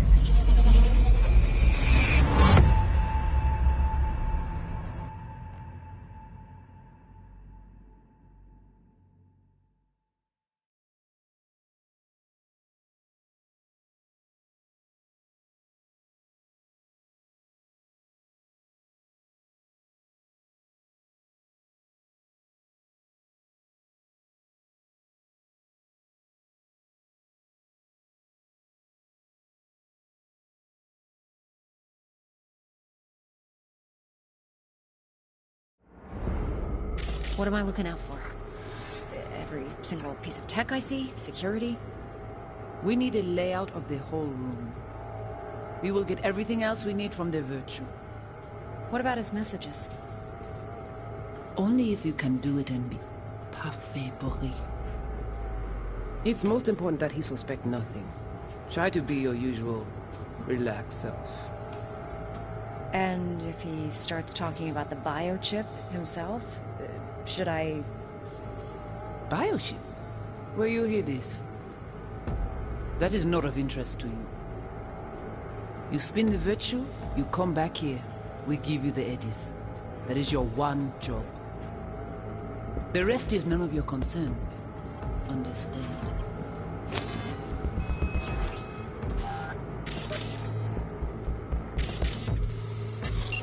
What am I looking out for? Every single piece of tech I see? Security? We need a layout of the whole room. We will get everything else we need from the Virtue. What about his messages? Only if you can do it and be parfait bourré. It's most important that he suspect nothing. Try to be your usual, relaxed self. And if he starts talking about the biochip himself, should I... Biochip? Where you hear this? That is not of interest to you. You spin the Virtue, you come back here. We give you the eddies. That is your one job. The rest is none of your concern. Understand?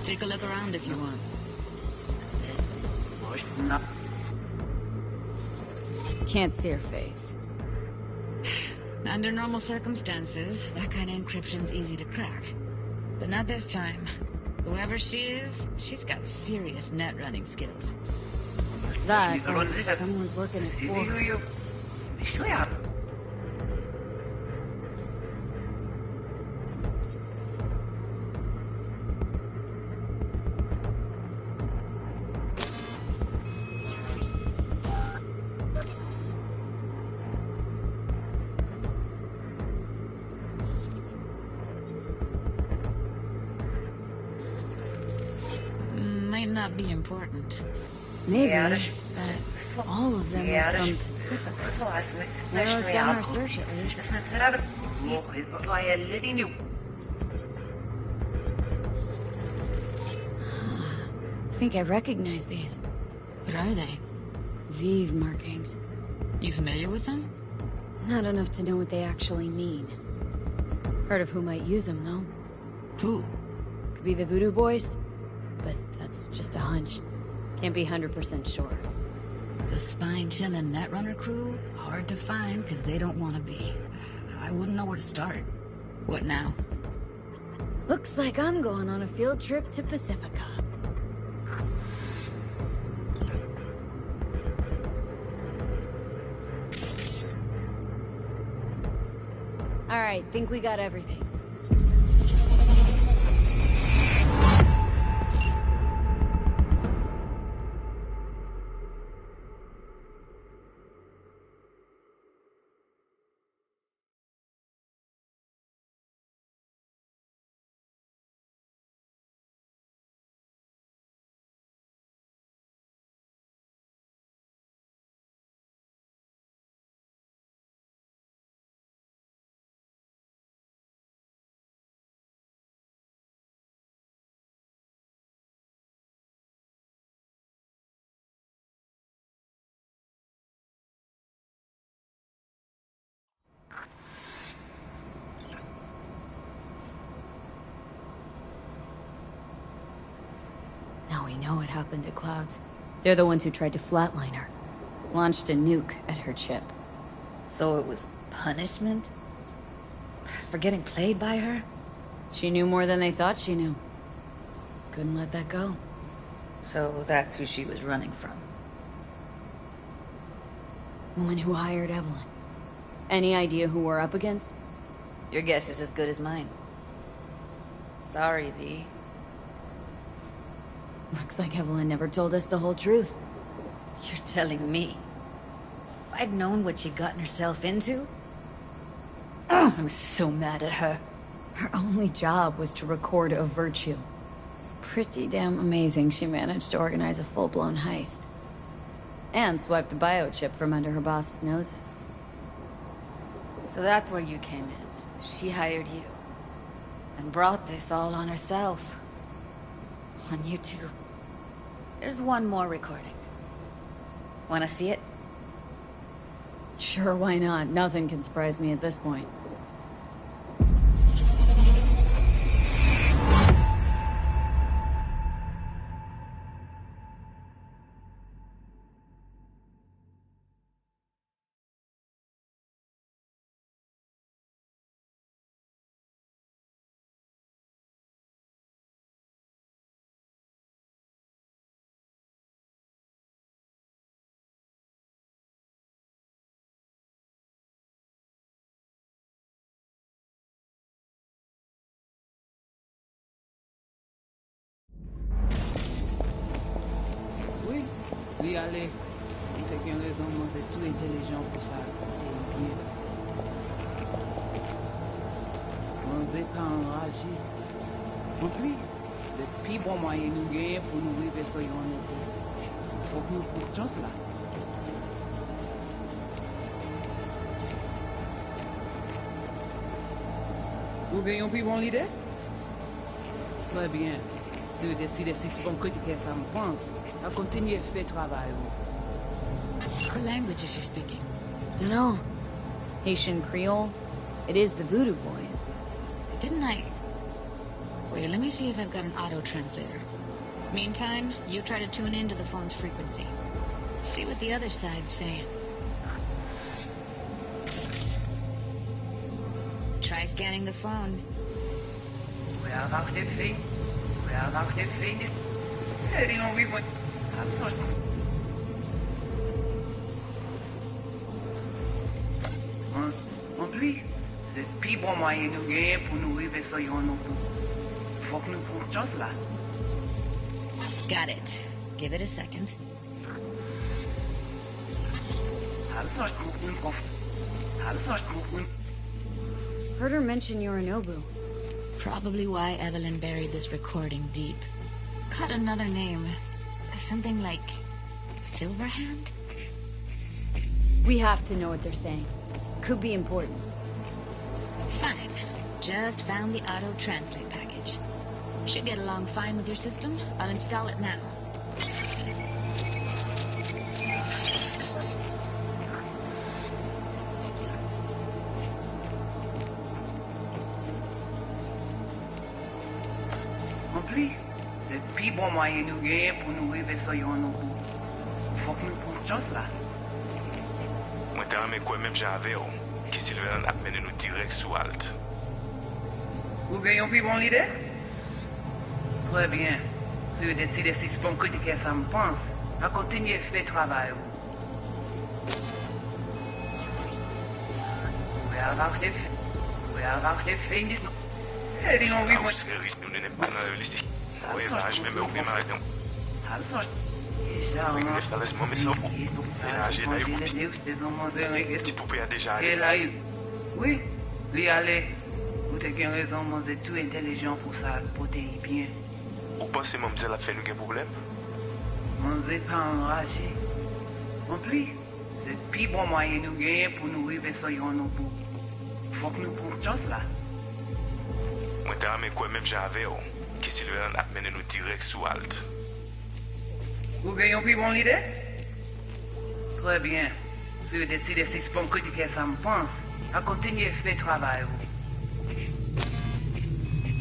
Take a look around if you want. Can't see her face. Under normal circumstances, that kind of encryption's easy to crack. But not this time. Whoever she is, she's got serious net running skills. That, or someone's working it for her. Might not not be important. Maybe, Yeah, but all of them are from Pacifica. Narrows down our search at least. I think I recognize these. What are they? Vive markings. You familiar with them? Not enough to know what they actually mean. Heard of who might use them, though. Who? Could be the Voodoo Boys, but that's just a hunch. Can't be 100% sure. The spine-chilling Netrunner crew? Hard to find, because they don't want to be. I wouldn't know where to start. What now? Looks like I'm going on a field trip to Pacifica. Alright, think we got everything. Now we know what happened to Clouds. They're the ones who tried to flatline her. Launched a nuke at her chip. So it was punishment? For getting played by her? She knew more than they thought she knew. Couldn't let that go. So that's who she was running from. Woman who hired Evelyn. Any idea who we're up against? Your guess is as good as mine. Sorry, V. Looks like Evelyn never told us the whole truth. You're telling me? If I'd known what she'd gotten herself into? I'm so mad at her. Her only job was to record a virtue. Pretty damn amazing she managed to organize a full-blown heist. And swipe the biochip from under her boss's noses. So that's where you came in. She hired you. And brought this all on herself. On you two. There's one more recording. Wanna see it? Sure, why not? Nothing can surprise me at this point. Oui, allez. T'as qu'une raison, moi c'est tout intelligent pour ça. T'es bien. On n'est pas enragé. En plus, c'est le plus bon moyen de nous gagner pour nous arriver sur yon auto. Faut que nous prenions cela. Vous gagnez plus bon l'idée? Très bien. Si vous décidez si c'est bon critiquer ça me pense, à continuer à faire travail. What language is she speaking? Dunno. Haitian Creole? It is the Voodoo Boys. Didn't I? Wait, let me see if I've got an auto-translator. Meantime, you try to tune into the phone's frequency. See what the other side's saying. Try scanning the phone. Well, wacht even. Well, wacht even. Heading on we went. I'm sorry. En plus, c'est le plus bon moyen de gagner pour nous arriver sur yon auto. Faut que nous prenions cela. Got it. Give it a second. Heard her mention Yorinobu. Probably why Evelyn buried this recording deep. Cut another name. Something like Silverhand? We have to know what they're saying. Could be important. Fine. Just found the auto-translate package. Should get along fine with your system. I'll install it now. Rempli? C'est le plus bon moyen nous gagnons pour nous arriver sur yon nous. Faut que nous prenions chance là. Moi, t'as aimé quoi même j'avais, que Sylvain a mené nous direct sous Alt. Vous gagnez plus bon l'idée? Très bien. Si vous décidez si c'est bon que ça me pense, à continuer à faire le travail. We avoir les faits. We avoir les faits. Et dis on vit moi. C'est risque nous n'aimons pas dans le lycée. Ouais, là, je vais me ouvrir ma raison. Oui, il fallait se mommer ça pour ménager la route. Petit poupée a déjà allé. Oui, lui aller. Vous avez raison, moi c'est tout intelligent pour ça, pour te bien. Ou pensez moi me la fait nous un problème? Moi c'est pas enragé. En plus, c'est le plus bon moyen nous gagner pour nous arriver sur yon nous pour. Faut que nous prenions chance là. Moi t'as aimé quoi même j'avais, que Sylvain a mené nous direct sous Alt. Vous gagnez plus bon l'idée? Très bien. Si vous décidez si c'est bon que ça me pense, à continuer à faire le travail.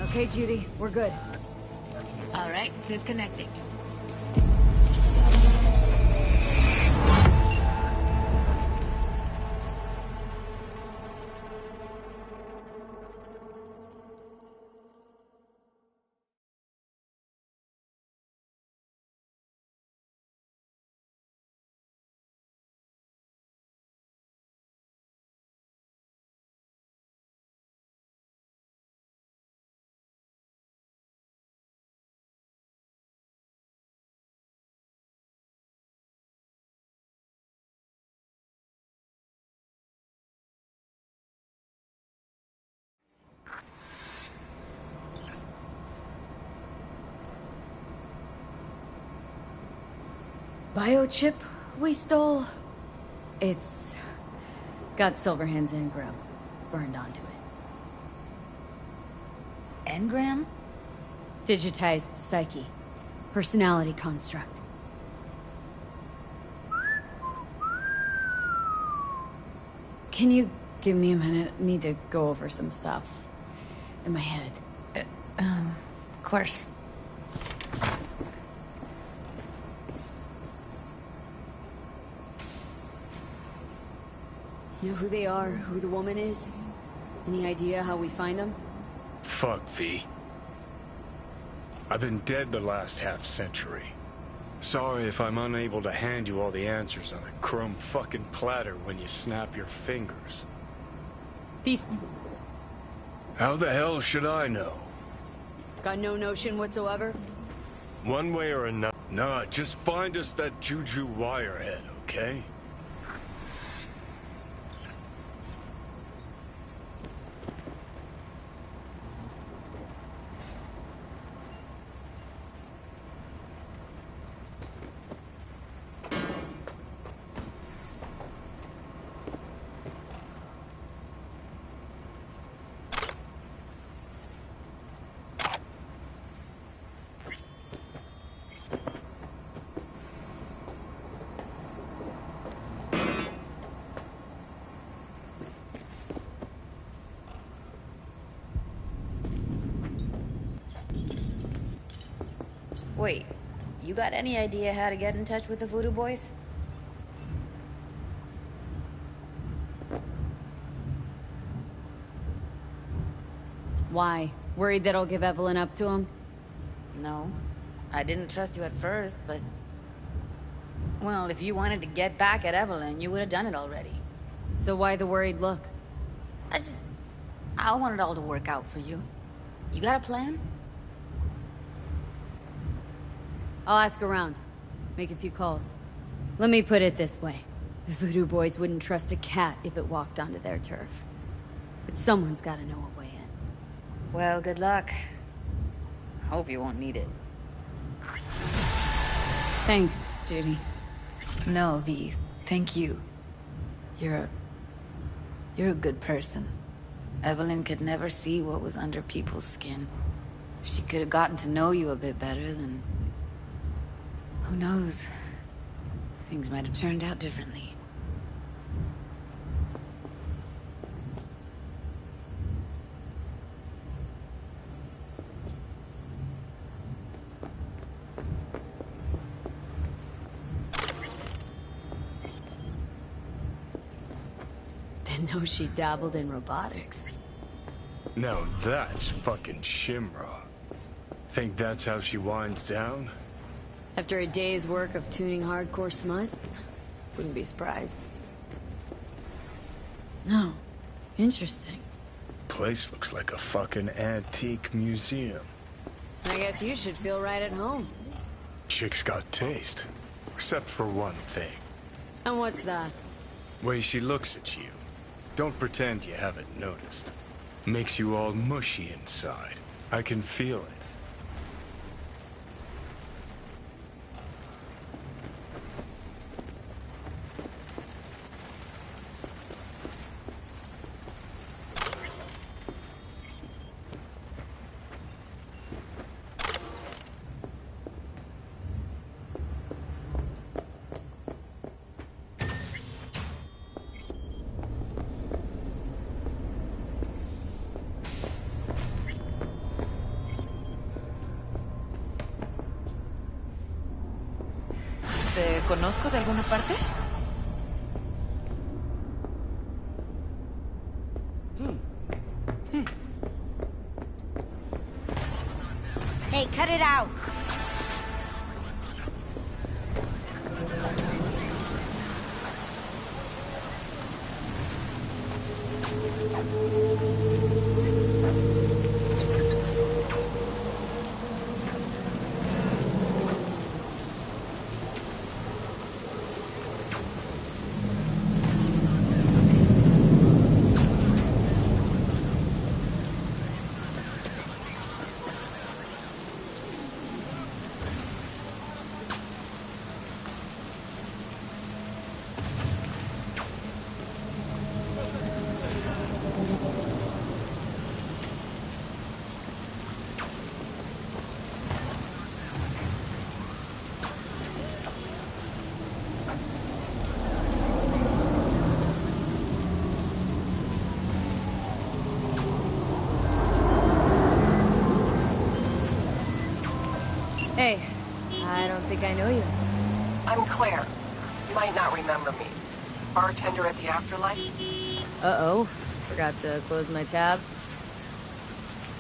Okay, Judy, we're good. All right, disconnecting. Biochip we stole? It's got Silverhand's engram burned onto it. Engram? Digitized psyche. Personality construct. Can you give me a minute? I need to go over some stuff in my head. Of course. Know who they are, who the woman is? Any idea how we find them? Fuck, V. I've been dead the last half-century. Sorry if I'm unable to hand you all the answers on a chrome fucking platter when you snap your fingers. These... How the hell should I know? Got no notion whatsoever? One way or another. Nah, just find us that Juju wirehead, okay? Wait, you got any idea how to get in touch with the Voodoo Boys? Why? Worried that I'll give Evelyn up to him? No. I didn't trust you at first, but... Well, if you wanted to get back at Evelyn, you would have done it already. So why the worried look? I want it all to work out for you. You got a plan? I'll ask around. Make a few calls. Let me put it this way. The Voodoo Boys wouldn't trust a cat if it walked onto their turf. But someone's gotta know a way in. Well, good luck. Hope you won't need it. Thanks, Judy. No, V. Thank you. You're a good person. Evelyn could never see what was under people's skin. If she could have gotten to know you a bit better, then... who knows? Things might have turned out differently. Didn't know she dabbled in robotics. Now that's fucking Shimra. Think that's how she winds down? After a day's work of tuning hardcore smut? Wouldn't be surprised. No. Interesting. Place looks like a fucking antique museum. I guess you should feel right at home. Chick's got taste. Except for one thing. And what's that? Way she looks at you. Don't pretend you haven't noticed. Makes you all mushy inside. I can feel it. ¿Te conozco de alguna parte? Hey, cut it out. Hey, I don't think I know you. I'm Claire. You might not remember me. Bartender at the Afterlife? Uh-oh. Forgot to close my tab.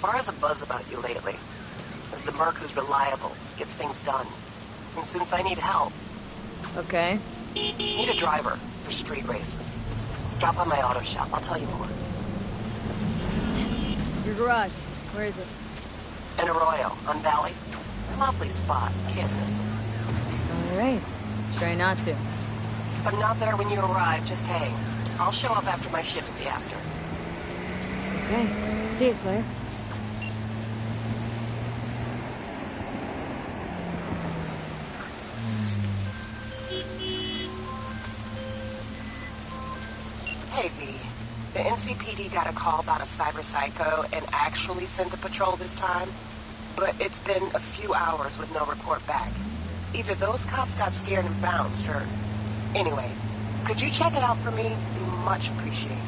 Bar has a buzz about you lately. As the merc who's reliable, gets things done. And since I need help... Okay. Need a driver for street races. Drop by my auto shop, I'll tell you more. Your garage. Where is it? In Arroyo, on Valley. Lovely spot, can't miss it. Alright. Try not to. If I'm not there when you arrive, just hang. I'll show up after my shift at the after. Okay. See you, Claire. Hey, V. The NCPD got a call about a cyber psycho and actually sent a patrol this time. But it's been a few hours with no report back. Either those cops got scared and bounced, or... Anyway, could you check it out for me? Be much appreciated.